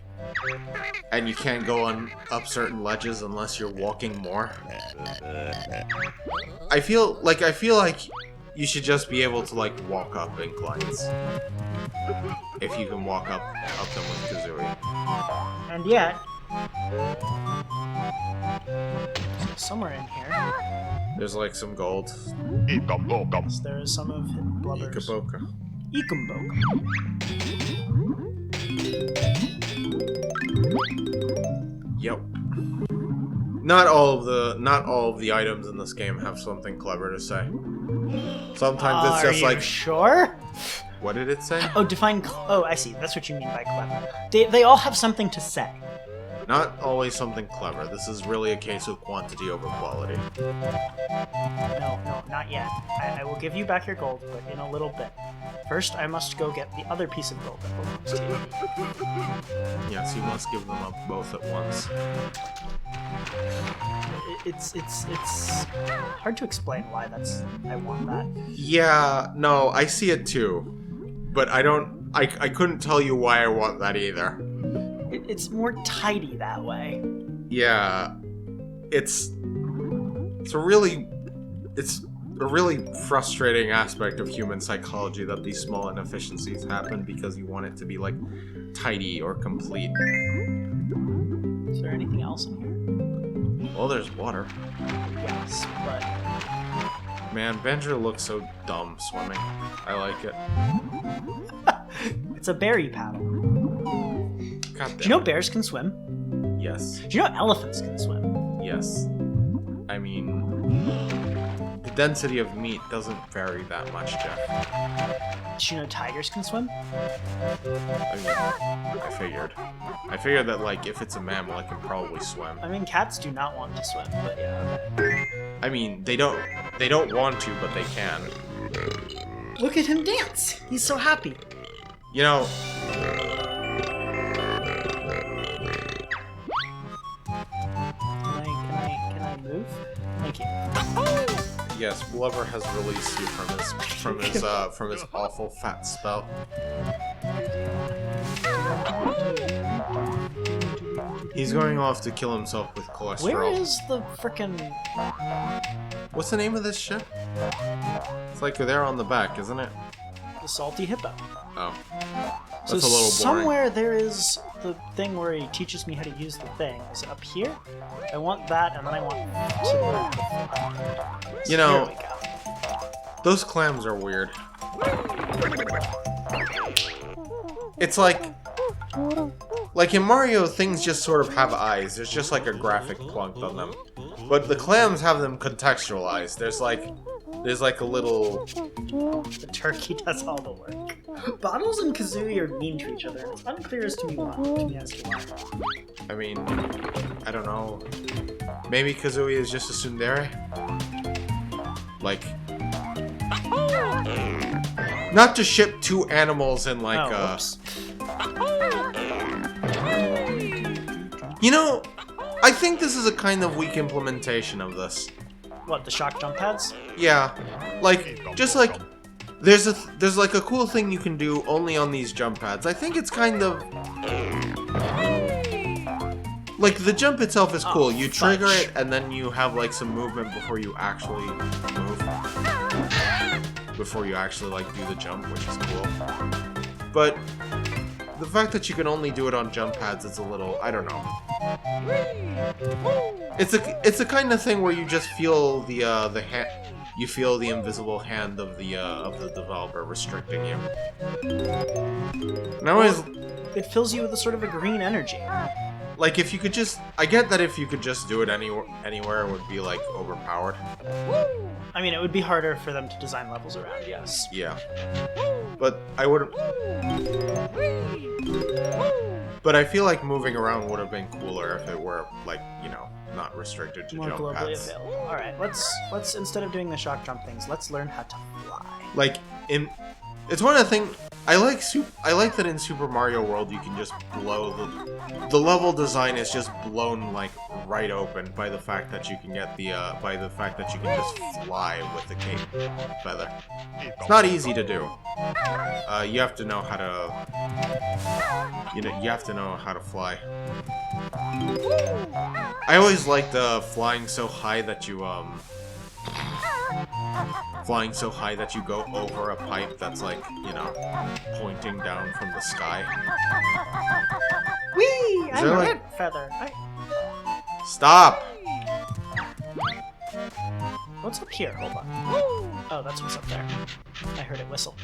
And you can't go up certain ledges unless you're walking more. I feel like you should just be able to like walk up inclines. If you can walk up them with Kazooie. And yet, somewhere in here, there's like some gold. there is some of Blubber's. Ikaboka. Ikumboka. Yep. Not all of the items in this game have something clever to say. Sometimes it's just Are you like... sure? What did it say? Oh, define... Oh, I see. That's what you mean by clever. They all have something to say. Not always something clever. This is really a case of quantity over quality. No, not yet. I will give you back your gold, but in a little bit. First, I must go get the other piece of gold that belongs to you. Yes, you must give them up both at once. It's hard to explain why I want that. Yeah, no, I see it too. But I couldn't tell you why I want that either. It's more tidy that way. Yeah, it's a really frustrating aspect of human psychology that these small inefficiencies happen because you want it to be like tidy or complete. Is there anything else in here? Well, there's water. Yes, but Man, Banjo looks so dumb swimming. I like it. it's a berry paddle. God damn. Do you know bears can swim? Yes. Do you know elephants can swim? Yes. I mean, the density of meat doesn't vary that much, Jeff. Do you know tigers can swim? I figured that, like, if it's a mammal, it can probably swim. I mean, cats do not want to swim, but yeah. Okay. I mean, they don't want to, but they can. Look at him dance! He's so happy. You know... Can I move? Thank you. Yes, Blubber has released you from his awful fat spell. He's going off to kill himself with cholesterol. Where is the frickin'... What's the name of this ship? It's like there on the back, isn't it? The salty hippo. Oh. That's So a little boring. somewhere there is the thing where he teaches me how to use the thing. Is it up here? I want that, and then I want to learn the You know, Here we go. those clams are weird. It's like in Mario, things just sort of have eyes. There's just like a graphic plunked on them. But the clams have them contextualized. There's like a little... The turkey does all the work. Bottles and Kazooie are mean to each other. It's unclear as to me why. I mean, I don't know. Maybe Kazooie is just a tsundere? Like... Not to ship two animals in like You know, I think this is a kind of weak implementation of this. What, the shock jump pads? Yeah. Like, just like... There's like a cool thing you can do only on these jump pads. I think it's kind of... Like, the jump itself is cool. You trigger it, and then you have, like, some movement before you actually move. Before you actually, like, do the jump, which is cool. But the fact that you can only do it on jump pads is a little... I don't know. It's a kind of thing where you just feel the hand... You feel the invisible hand of the developer restricting you. And I always... It fills you with a sort of a green energy. Like, if you could just... I get that if you could just do it anywhere, it would be, like, overpowered. I mean, it would be harder for them to design levels around, yes. Yeah. But I would... But I feel like moving around would have been cooler if it were, like, you know, not restricted to More jump globally pads. available. Alright, let's instead of doing the shock jump things, let's learn how to fly. Like, it's one of the things... I like that in Super Mario World you can just blow the level design is just blown like right open by the fact that you can get the by the fact that you can just fly with the cape feather. It's not easy to do. You have to know how to you have to know how to fly. I always liked flying so high that you go over a pipe that's like, you know, pointing down from the sky. Whee! I'm a like... red feather. Stop! What's up here? Hold on. Oh, that's what's up there. I heard it whistle.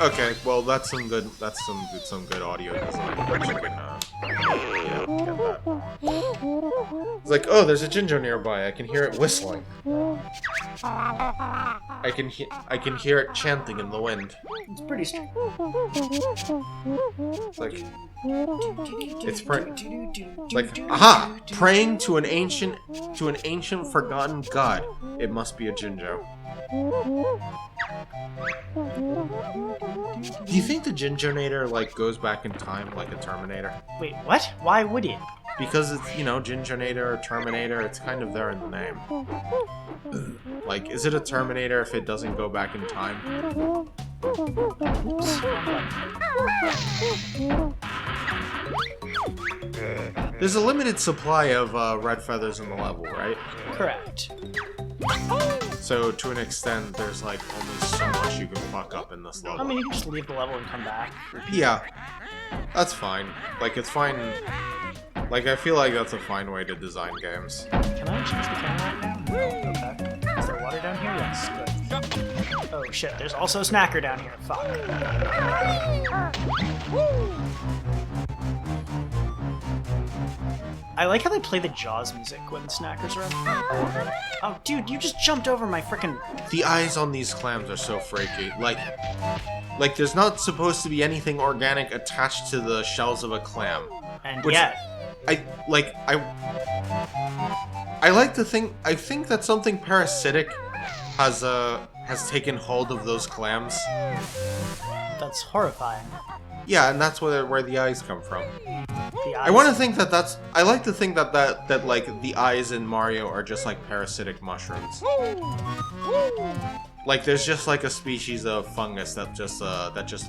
Okay, well that's some good audio design. Which you can, yeah, get that. It's like, oh, there's a JINJO nearby. I can hear it whistling. I can hear it chanting in the wind. It's pretty strange. It's like aha! Praying to an ancient forgotten god. It must be a JINJO. Do you think the JINJOnator like goes back in time like a Terminator? Wait, what? Why would it? Because it's, you know, JINJOnator or Terminator, it's kind of there in the name. Like, is it a Terminator if it doesn't go back in time? There's a limited supply of red feathers in the level, right? Correct. So, to an extent, there's like only so much you can fuck up in this level. I mean, you can just leave the level and come back. Yeah, that's fine. Like, it's fine. Like, I feel like that's a fine way to design games. Can I change the camera right now? No? Okay. Is there water down here? Yes, good. Oh shit, there's also a snacker down here. Fuck. I like how they play the Jaws music when snackers are on. Oh, dude, you just jumped over my frickin'... The eyes on these clams are so freaky. Like there's not supposed to be anything organic attached to the shells of a clam. And which yet... I like to think... I think that something parasitic has taken hold of those clams. That's horrifying. Yeah, and that's where the eyes come from. The eyes... I want to think that that's... I like to think that like the eyes in Mario are just like parasitic mushrooms. Like there's just like a species of fungus that just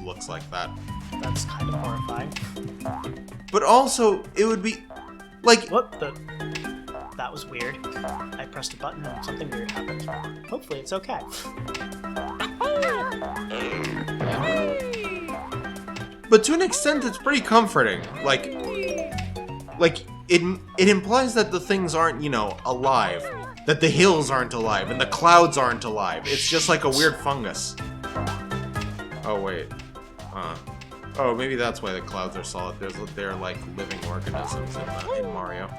looks like that. That's kind of horrifying. But also, it would be like... What the... That was weird. I pressed a button and something weird happened. Hopefully it's okay. But to an extent, it's pretty comforting. Like it implies that the things aren't, you know, alive. That the hills aren't alive, and the clouds aren't alive. It's just like a weird fungus. Oh, wait. Oh, maybe that's why the clouds are solid. They're like living organisms in Mario.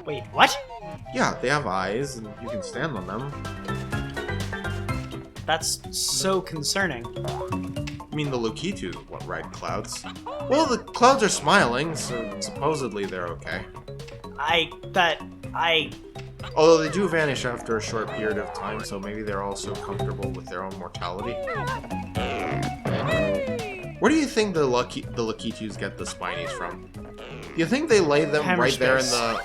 Wait, what? Yeah, they have eyes, and you can stand on them. That's so concerning. I mean, the Lukitu ride clouds. Well, the clouds are smiling, so supposedly they're okay. Although they do vanish after a short period of time, so maybe they're also comfortable with their own mortality. Where do you think the Lakitus get the spinies from? Do you think they lay them right there in the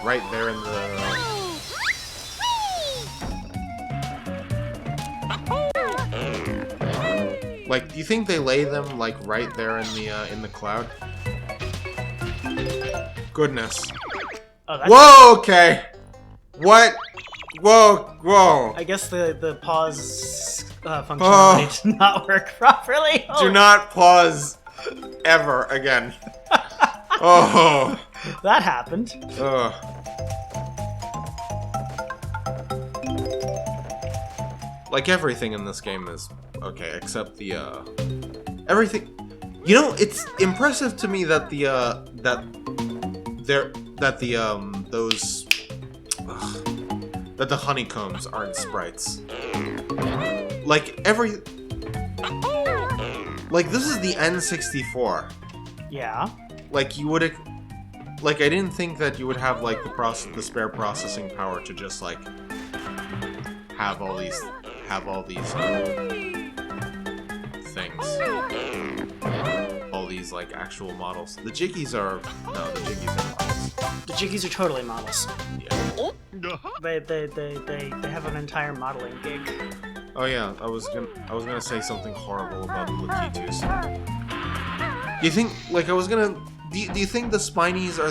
Like, do you think they lay them like right there in the cloud? Goodness. Oh, that's... Whoa, okay. What? Whoa. I guess the pause functionality did not work properly. Oh. Do not pause ever again. Oh. That happened. Like everything in this game is okay, except the everything. You know, it's impressive to me that the honeycombs aren't sprites. Like this is the N64. Yeah. Like you would, like I didn't think that you would have like the spare processing power to just like have all these things, all these like actual models. The Jiggies are the Jiggies are models. The Jiggies are totally models. Yeah. They have an entire modeling gig. Oh yeah, I was gonna say something horrible about the Lakitus. Do you think do you think the Spinies are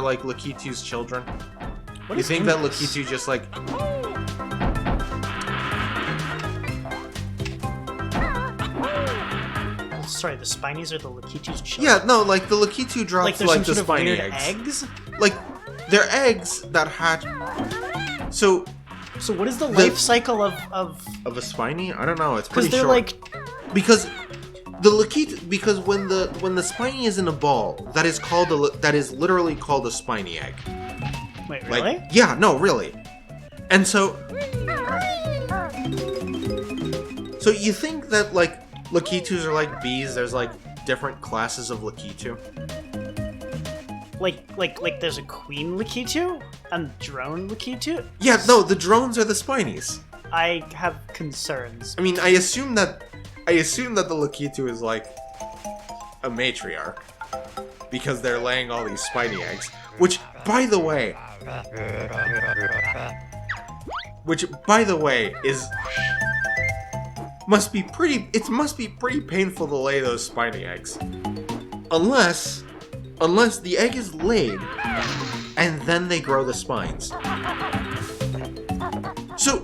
like Lakitu's children? Do you think that Lakitu just like... Sorry, the Spinies are the Lakitu's children? Yeah, no, like the Lakitu drops like the some spiny sort of eggs. Like, they're eggs that hatch... So what is the life cycle of a spiny? I don't know. It's pretty short. Like... Because when the spiny is in a ball, that is literally called a spiny egg. Wait, really? Like, yeah, no, really. And so you think that, like, Lakitus are like bees? There's, like, different classes of Lakitu? Like there's a queen Lakitu and drone Lakitu? Yeah, no, the drones are the Spinies. I have concerns. I mean, I assume that the Lakitu is, like, a matriarch. Because they're laying all these spiny eggs. Which, by the way, is... must be pretty painful to lay those spiny eggs. Unless the egg is laid, and then they grow the spines. So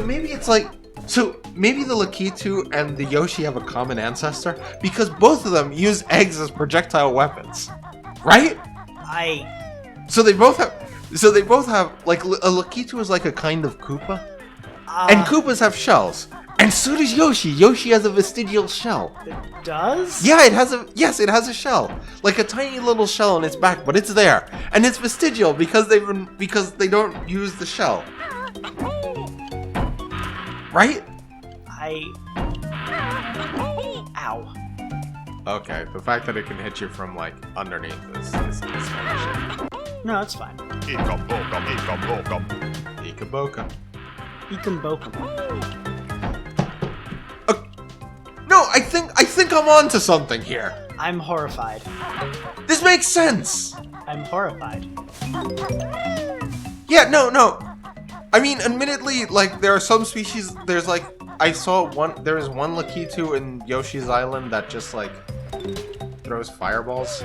maybe it's like... So, maybe the Lakitu and the Yoshi have a common ancestor, because both of them use eggs as projectile weapons. Right? So they both have, like, a Lakitu is like a kind of Koopa, and Koopas have shells. And so does Yoshi. Yoshi has a vestigial shell. It does? Yeah, it has a shell. Like a tiny little shell on its back, but it's there. And it's vestigial because they don't use the shell. Right? Ow. Okay, the fact that it can hit you from, like, underneath is kind of shit. No, it's fine. Ikaboka. Ikambokum. No, I think I'm onto something here. I'm horrified. This makes sense. I'm horrified. Yeah, no. I mean, admittedly, like, there are some species, there's, like, there is one Lakitu in Yoshi's Island that just, like, throws fireballs.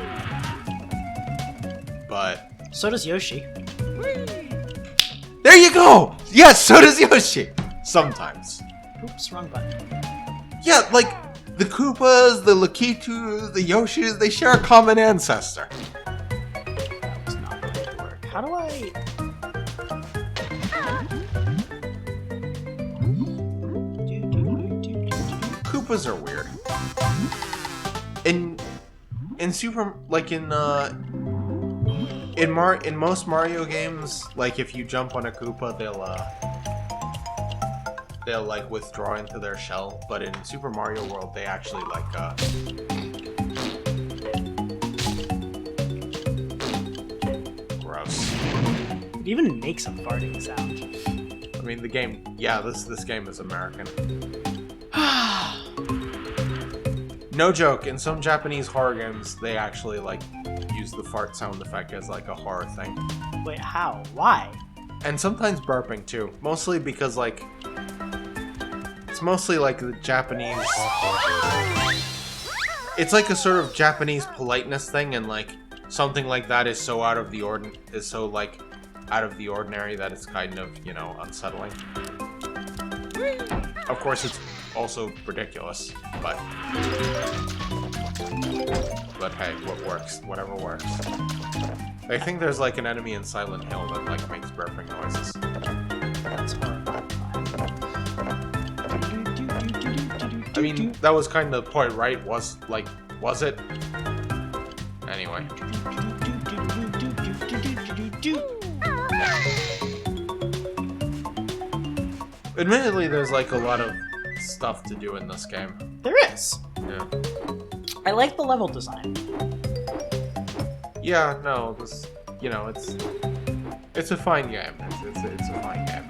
But... So does Yoshi. There you go! Yes, so does Yoshi! Sometimes. Oops, wrong button. Yeah, like, the Koopas, the Lakitus, the Yoshis, they share a common ancestor. It's not going to work. How do I... Koopas are weird. In most Mario games, like, if you jump on a Koopa, they'll like withdraw into their shell, but in Super Mario World they actually like gross. It even makes a farting sound. I mean, the game, yeah, this game is American. No joke, in some Japanese horror games, they actually, like, use the fart sound effect as, like, a horror thing. Wait, how? Why? And sometimes burping, too. Mostly because, like... It's mostly, like, the Japanese... It's, like, a sort of Japanese politeness thing, and, like, something like that is so out of the ordinary that it's kind of, you know, unsettling. Of course, it's also ridiculous, but hey, what works? Whatever works. I think there's, like, an enemy in Silent Hill that, like, makes burping noises. That's horrifying. I mean, that was kind of the point, right? Was it? Anyway. Admittedly, there's, like, a lot of stuff to do in this game. There is. Yeah. I like the level design. Yeah, no, this, you know, it's a fine game. It's a fine game.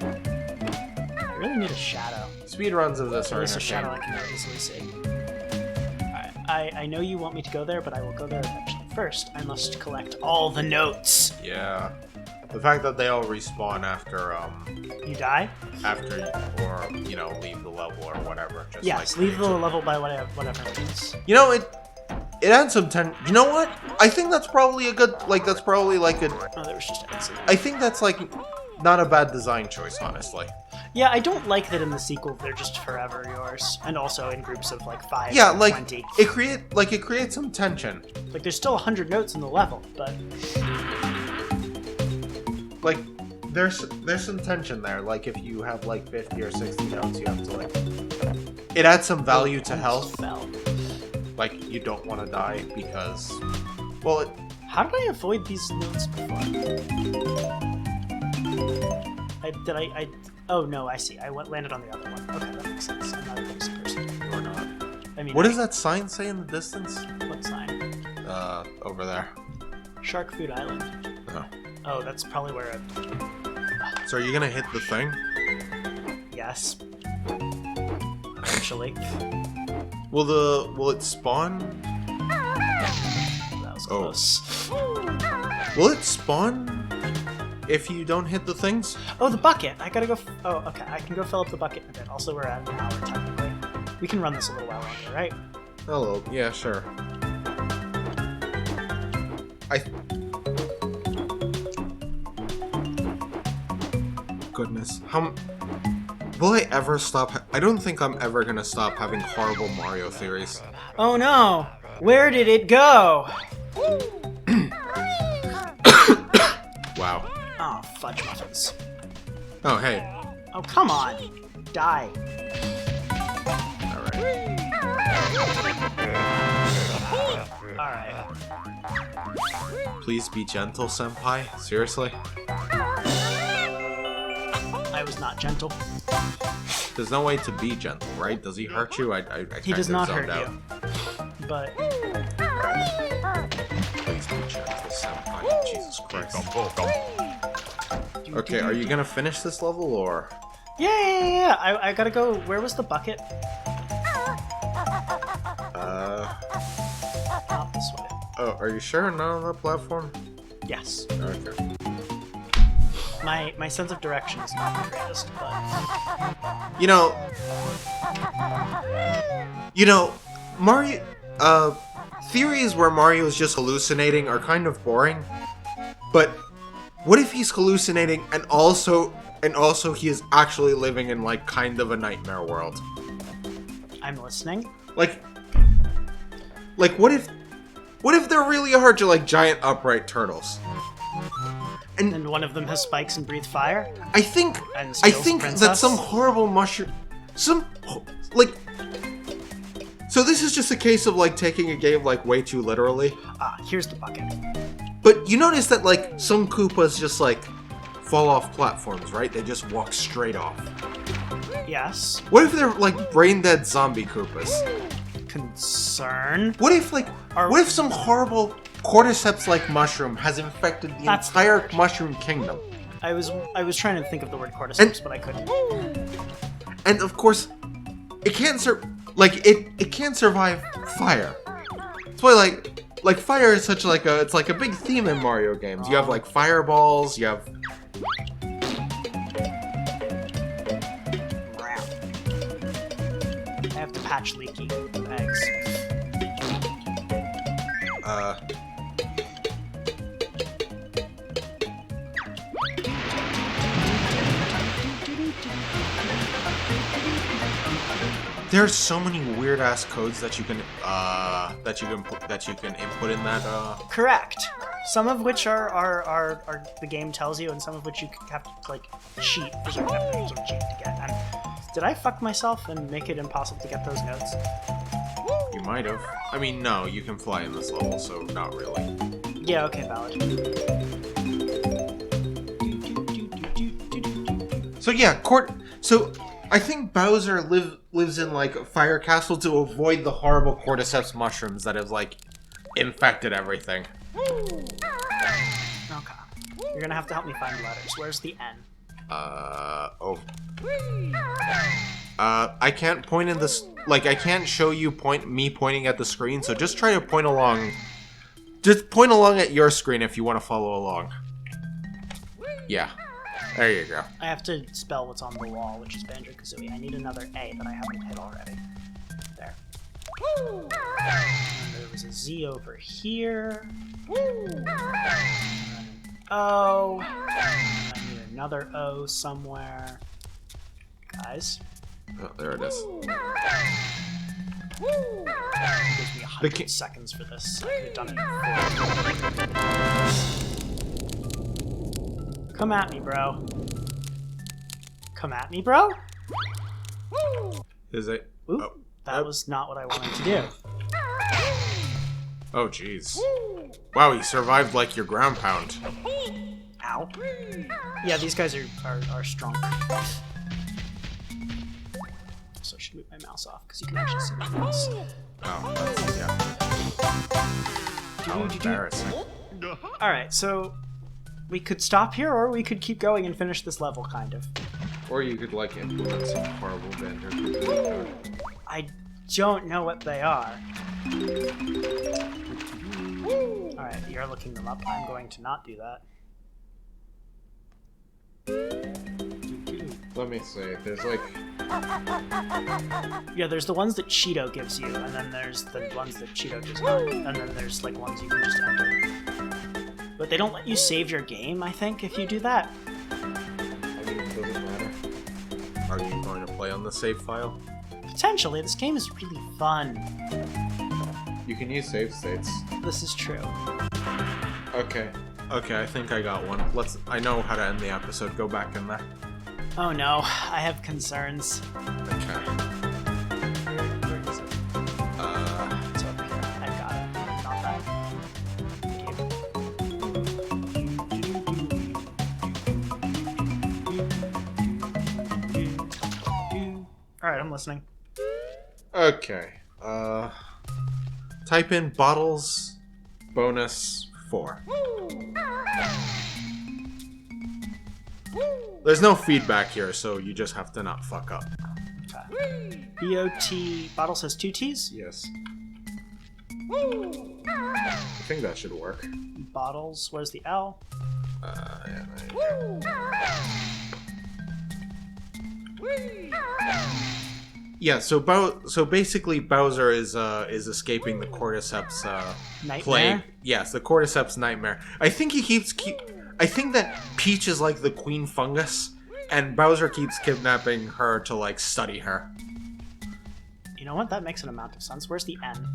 I really need a shadow. Speedruns of this are At least a shadow I entertaining. can easily see. Alright, I know you want me to go there, but I will go there eventually. First, I must collect all the notes. Yeah. The fact that they all respawn after, You die? or, you know, leave the level or whatever. Just Yes, like leave the level by whatever means. You know, it adds some You know what? I think that's probably a good, like, that's probably, like, a... Oh, there was just exit. I think that's, like, not a bad design choice, honestly. Yeah, I don't like that in the sequel they're just forever yours, and also in groups of, like, 5 Yeah, or like, 20. it creates some tension. Like, there's still 100 notes in the level, but... Like, there's some tension there. Like, if you have, like, 50 or 60 notes, you have to, like... It adds some value to health. Fell. Like, you don't want to die because... Well, How did I avoid these notes before? Oh no, I see. I landed on the other one. Okay, that makes sense. I'm not a basic person. Or not. I mean, What does that sign say in the distance? What sign? Over there. Shark Food Island. Oh. Oh, that's probably where So are you gonna hit the thing? Yes. Eventually. Will it spawn? That was close. Will it spawn if you don't hit the things? Oh, the bucket! I gotta go. Oh, okay. I can go fill up the bucket in a bit. Also, we're at an hour technically. We can run this a little while longer, right? Hello. Yeah, sure. Goodness. Will I ever stop? I don't think I'm ever gonna stop having horrible Mario theories. Oh no! Where did it go? Wow. Oh, fudge muffins. Oh, hey. Oh, come on! Die. Alright. Please be gentle, senpai. Seriously? I was not gentle. There's no way to be gentle, right? Does he hurt you? I He does not hurt out. you. But Please be gentle, senpai. Jesus Christ. Okay, are you gonna finish this level or? yeah. I gotta go. Where was the bucket? Not this way. Oh, are you sure? Not on that platform? Yes. Okay. My sense of direction is not the greatest, but You know, Mario. Theories where Mario is just hallucinating are kind of boring. But what if he's hallucinating and also he is actually living in like kind of a nightmare world? I'm listening. Like what if there really are like giant upright turtles? And one of them has spikes and breathe fire. I think And steals the that princess? some horrible mushroom, So this is just a case of like taking a game like way too literally. Ah, here's the bucket. But you notice that like some Koopas just like fall off platforms, right? They just walk straight off. Yes. What if they're like brain dead zombie Koopas? Concern. What if some horrible cordyceps-like mushroom has infected the That's the entire word. mushroom kingdom? I was trying to think of the word cordyceps, but I couldn't. And of course, it can't it can't survive fire. That's why like fire is such like it's like a big theme in Mario games. You have like fireballs, you have I have to patch leaky eggs. There's so many weird ass codes that you can input in that Correct. Some of which are the game tells you, and some of which you have to like cheat. There's a sort of cheat to get. And did I fuck myself and make it impossible to get those notes? You might have. I mean, no, you can fly in this level, so not really. Yeah. Okay. Valid. So yeah, So I think Bowser lives in like a fire castle to avoid the horrible cordyceps mushrooms that have like infected everything. Okay. You're gonna have to help me find letters. Where's the N? I can't point in this. Like, I can't show you me pointing at the screen. So just try to point along. Just point along at your screen if you want to follow along. Yeah. There you go. I have to spell what's on the wall, which is Banjo Kazooie. I need another A that I haven't hit already. There. And there was a Z over here. And then an O. And I need another O somewhere. Guys. Oh, there it is. It gives me 100 seconds for this. I could have done it in 4. Come at me, bro. Come at me, bro? Is it? Oop, Oh. that was not what I wanted to do. Oh, jeez. Wow, he survived like your ground pound. Ow. Yeah, these guys are strong. So I should move my mouse off because you can actually see my mouse. Oh, that's, yeah. How embarrassing. Alright, so we could stop here or we could keep going and finish this level, kind of. Or you could, like, implement some horrible Banjo code. I don't know what they are. Alright, you're looking them up. I'm going to not do that. Let me see. There's, like... Yeah, there's the ones that Cheeto gives you, and then there's the ones that Cheeto does not, and then there's, like, ones you can just enter. But they don't let you save your game, I think, if you do that. I mean, it doesn't matter. Are you going to play on the save file? Potentially, this game is really fun. You can use save states. This is true. Okay. Okay, I think I got one. I know how to end the episode. Go back in there. Oh no, I have concerns. Okay. Where is it? It's over here. I got it. Not that. Alright, I'm listening. Okay. Type in bottles bonus 4. There's no feedback here, so you just have to not fuck up. Okay. BOT. Bottles has 2 T's? Yes. I think that should work. Bottles. Where's the L? Yeah, yeah, so basically Bowser is escaping the Cordyceps Nightmare? plague. Yes, the Cordyceps nightmare. I think I think that Peach is like the queen fungus, and Bowser keeps kidnapping her to like study her. You know what? That makes an amount of sense. Where's the N?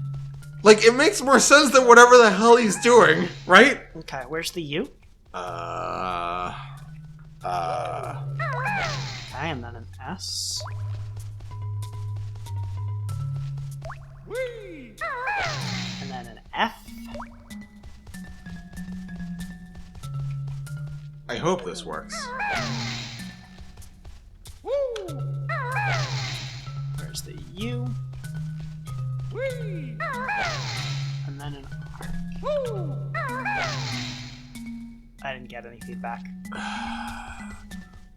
Like, it makes more sense than whatever the hell he's doing, right? Okay, where's the U? Okay, and then an S. And then an F. I hope this works. Where's the U? And then an R. I didn't get any feedback.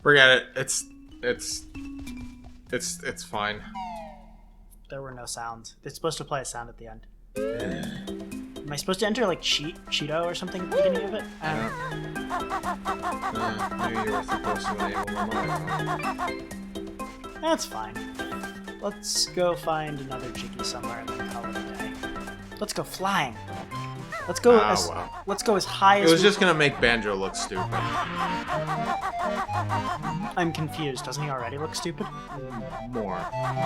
Forget it. It's fine. There were no sounds. It's supposed to play a sound at the end. Am I supposed to enter like Cheeto or something at the beginning of it? Maybe you were supposed to enable them. That's fine. Let's go find another Jiggy somewhere and then call it a day. Let's go flying. Let's go let's go as high as it was just gonna make Banjo look stupid. I'm confused. Doesn't he already look stupid? More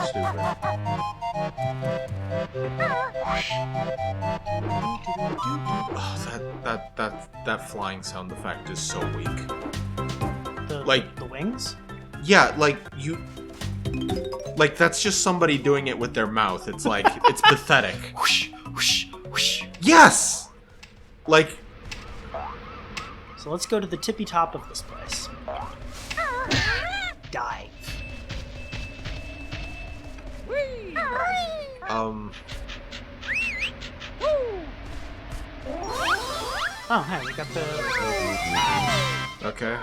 stupid. Oh, that flying sound effect is so weak. The wings? Yeah, like that's just somebody doing it with their mouth. It's like it's pathetic. Whoosh, whoosh, whoosh. Yes. Like. So let's go to the tippy top of this place. Dive. Oh, hey, we got the. Okay.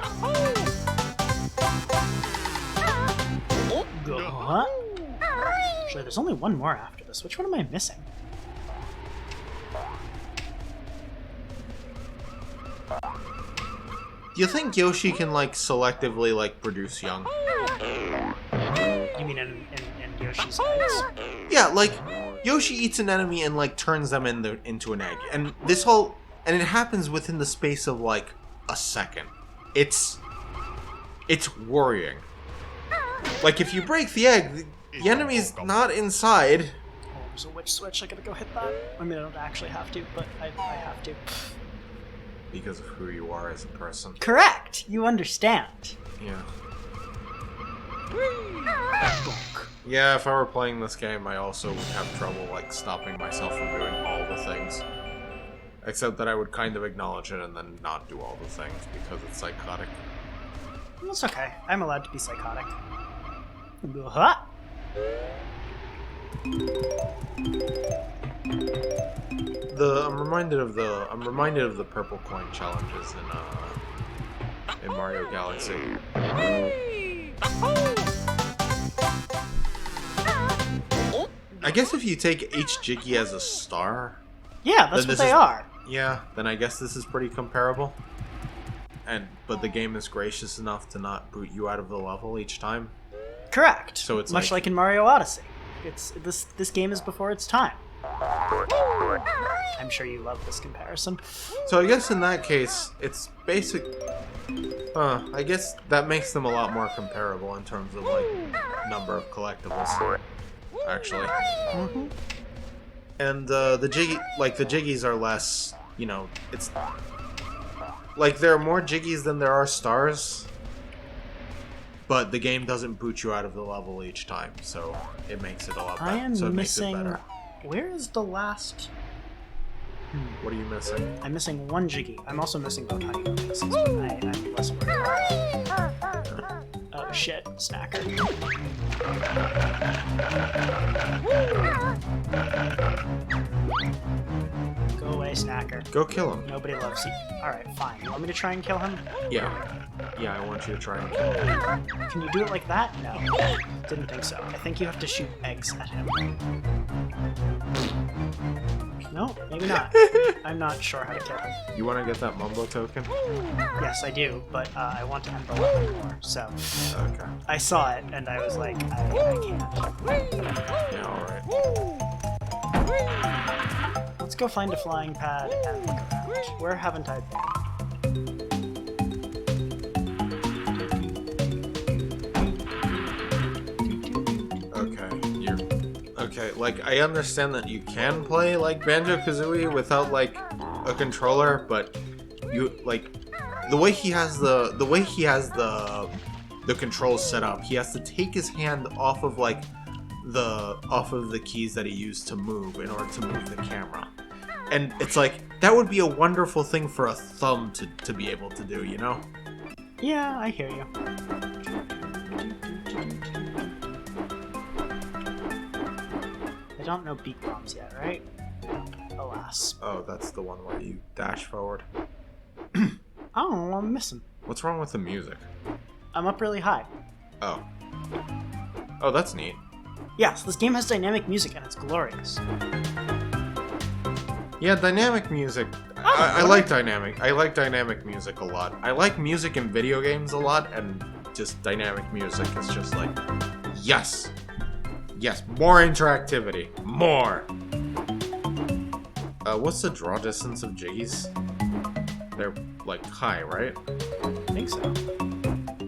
What? Actually, there's only one more after this. Which one am I missing? Do you think Yoshi can like selectively like produce young? You mean in Yoshi's eggs? Yeah, like Yoshi eats an enemy and like turns them into an egg, and it happens within the space of like a second. It's worrying. Like if you break the egg, the enemy's not inside. Oh, there's a witch switch. I gotta go hit that. I mean, I don't actually have to, but I have to. Because of who you are as a person. Correct! You understand. Yeah. Yeah, if I were playing this game, I also would have trouble, like, stopping myself from doing all the things. Except that I would kind of acknowledge it and then not do all the things because it's psychotic. It's okay. I'm allowed to be psychotic. Ha! I'm reminded of the purple coin challenges in Mario Galaxy. I guess if you take each Jiggy as a star, Yeah, that's what they are. Yeah, then I guess this is pretty comparable. But the game is gracious enough to not boot you out of the level each time. Correct. So it's much like in Mario Odyssey. It's this game is before its time. I'm sure you love this comparison. So I guess in that case, it's basic. I guess that makes them a lot more comparable in terms of like number of collectibles, actually. Mm-hmm. And the Jiggies are less. You know, it's like there are more Jiggies than there are stars. But the game doesn't boot you out of the level each time, so it makes it a lot better. I am so it missing. Makes it better. Where is the last? What are you missing? I'm missing one Jiggy. I'm also missing both honey pieces, but I'm less worried. Oh shit, Snacker. Go away, Snacker. Go kill him. Nobody loves you. Alright, fine. You want me to try and kill him? Yeah. Yeah, I want you to try and kill him. Can you do it like that? No. Didn't think so. I think you have to shoot eggs at him. No, maybe not. I'm not sure how to kill him. You want to get that Mumbo token? Yes, I do, but I want to end the level more, so... Okay. I saw it, and I was like, I can't. Yeah, alright. Let's go find a flying pad and look around. Where haven't I been? Okay, like, I understand that you can play, like, Banjo-Kazooie without, like, a controller, but you, like, the way he has the controls set up, he has to take his hand off of, like, off of the keys that he used to move in order to move the camera. And it's like, that would be a wonderful thing for a thumb to be able to do, you know? Yeah, I hear you. I don't know beat bombs yet, right? Alas. Oh, that's the one where you dash forward. Oh, I'm missing. What's wrong with the music? I'm up really high. Oh. Oh, that's neat. Yes, this game has dynamic music and it's glorious. Yeah, dynamic music. I like dynamic music a lot. I like music in video games a lot, and just dynamic music is just like, yes! Yes, more interactivity. More! What's the draw distance of Jiggies? They're, like, high, right? I think so.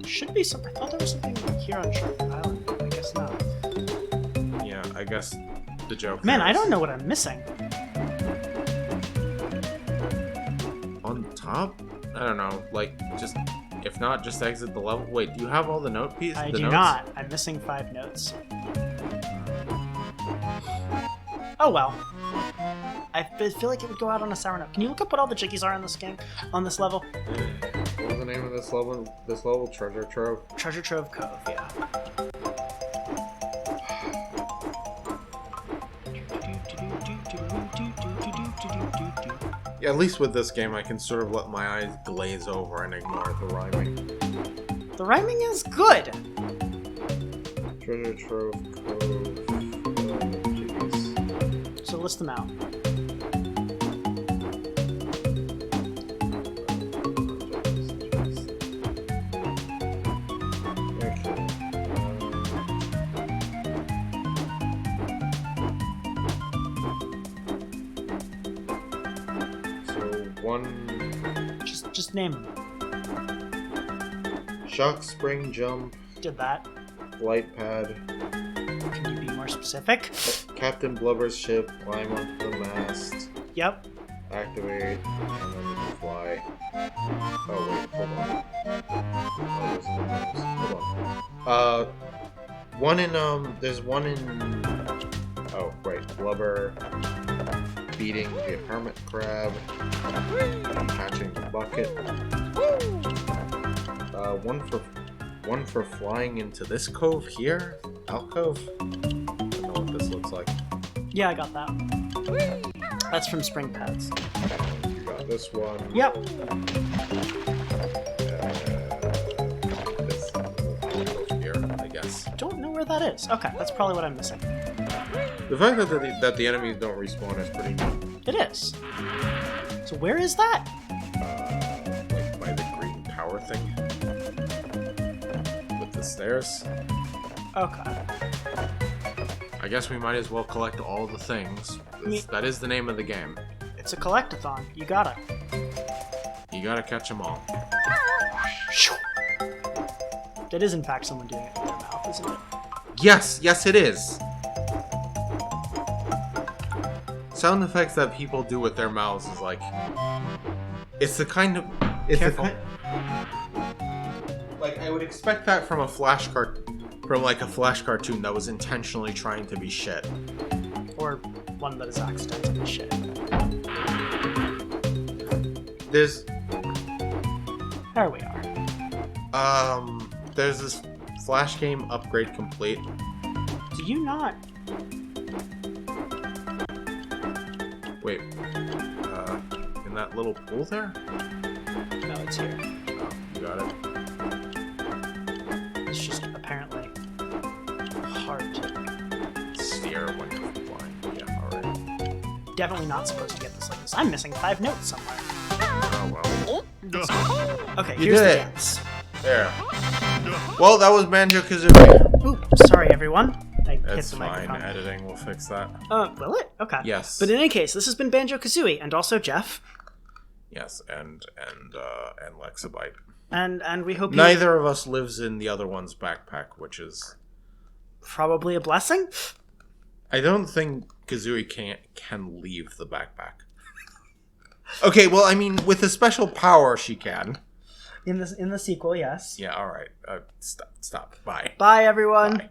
Should be something. I thought there was something like here on Shark Island, but I guess not. Yeah, I guess the joke Man, is... I don't know what I'm missing. On top? I don't know, like, just... If not, just exit the level. Wait, do you have all the note pieces? I do not. I'm missing 5 notes. Oh well. I feel like it would go out on a sour note. Can you look up what all the Jiggies are in this game? On this level? What was the name of this level? This level? Treasure Trove? Treasure Trove Cove, yeah. Yeah, at least with this game, I can sort of let my eyes glaze over and ignore the rhyming. The rhyming is good! Treasure Trove Cove... Jiggies. So list them out. Just name them. Shock, spring, jump, Did that. light pad, Can you be more specific? Captain Blubber's ship, climb onto the mast, Yep. activate, and then you can fly. Oh wait, hold on. Oh, there's another one. Hold on. One in, there's one in... Oh, wait, Blubber, beating the hermit crab, catching the bucket. One for flying into this cove here, alcove. I don't know what this looks like. Yeah, I got that. That's from Spring Pads. You got this one. Yep. This alcove here, I guess. Don't know where that is. Okay, that's probably what I'm missing. The fact that the enemies don't respawn is pretty neat. It is. So where is that? Like by the green power thing. With the stairs. Okay. I guess we might as well collect all the things. That is the name of the game. It's a collectathon. You gotta. You gotta catch them all. That is in fact someone doing it with their mouth, isn't it? Yes, yes it is. Sound effects that people do with their mouths is like, it's the kind of, it's Careful. like I would expect that from a flash cartoon that was intentionally trying to be shit. Or one that is accidentally shit. There's There we are. there's this Flash game upgrade complete. Do you not? Wait, in that little pool there? No, it's here. Oh, you got it. It's just apparently hard to. Sphere when you're flying. Yeah, alright. Definitely not supposed to get this like this. I'm missing 5 notes somewhere. Oh well. Okay, You here's did the it. dance. There. Well, that was Banjo Kazooie. Ooh, sorry everyone. I hit That's the fine. microphone. Editing will fix that. Will it? Okay. Yes. But in any case, this has been Banjo Kazooie, and also Jeff. Yes, and Lexabyte. And we hope you Neither of us lives in the other one's backpack, which is probably a blessing. I don't think Kazooie can leave the backpack. Okay, well, I mean, with a special power, she can. In the sequel, yes. Yeah, all right. Stop. Bye. Bye everyone. Bye.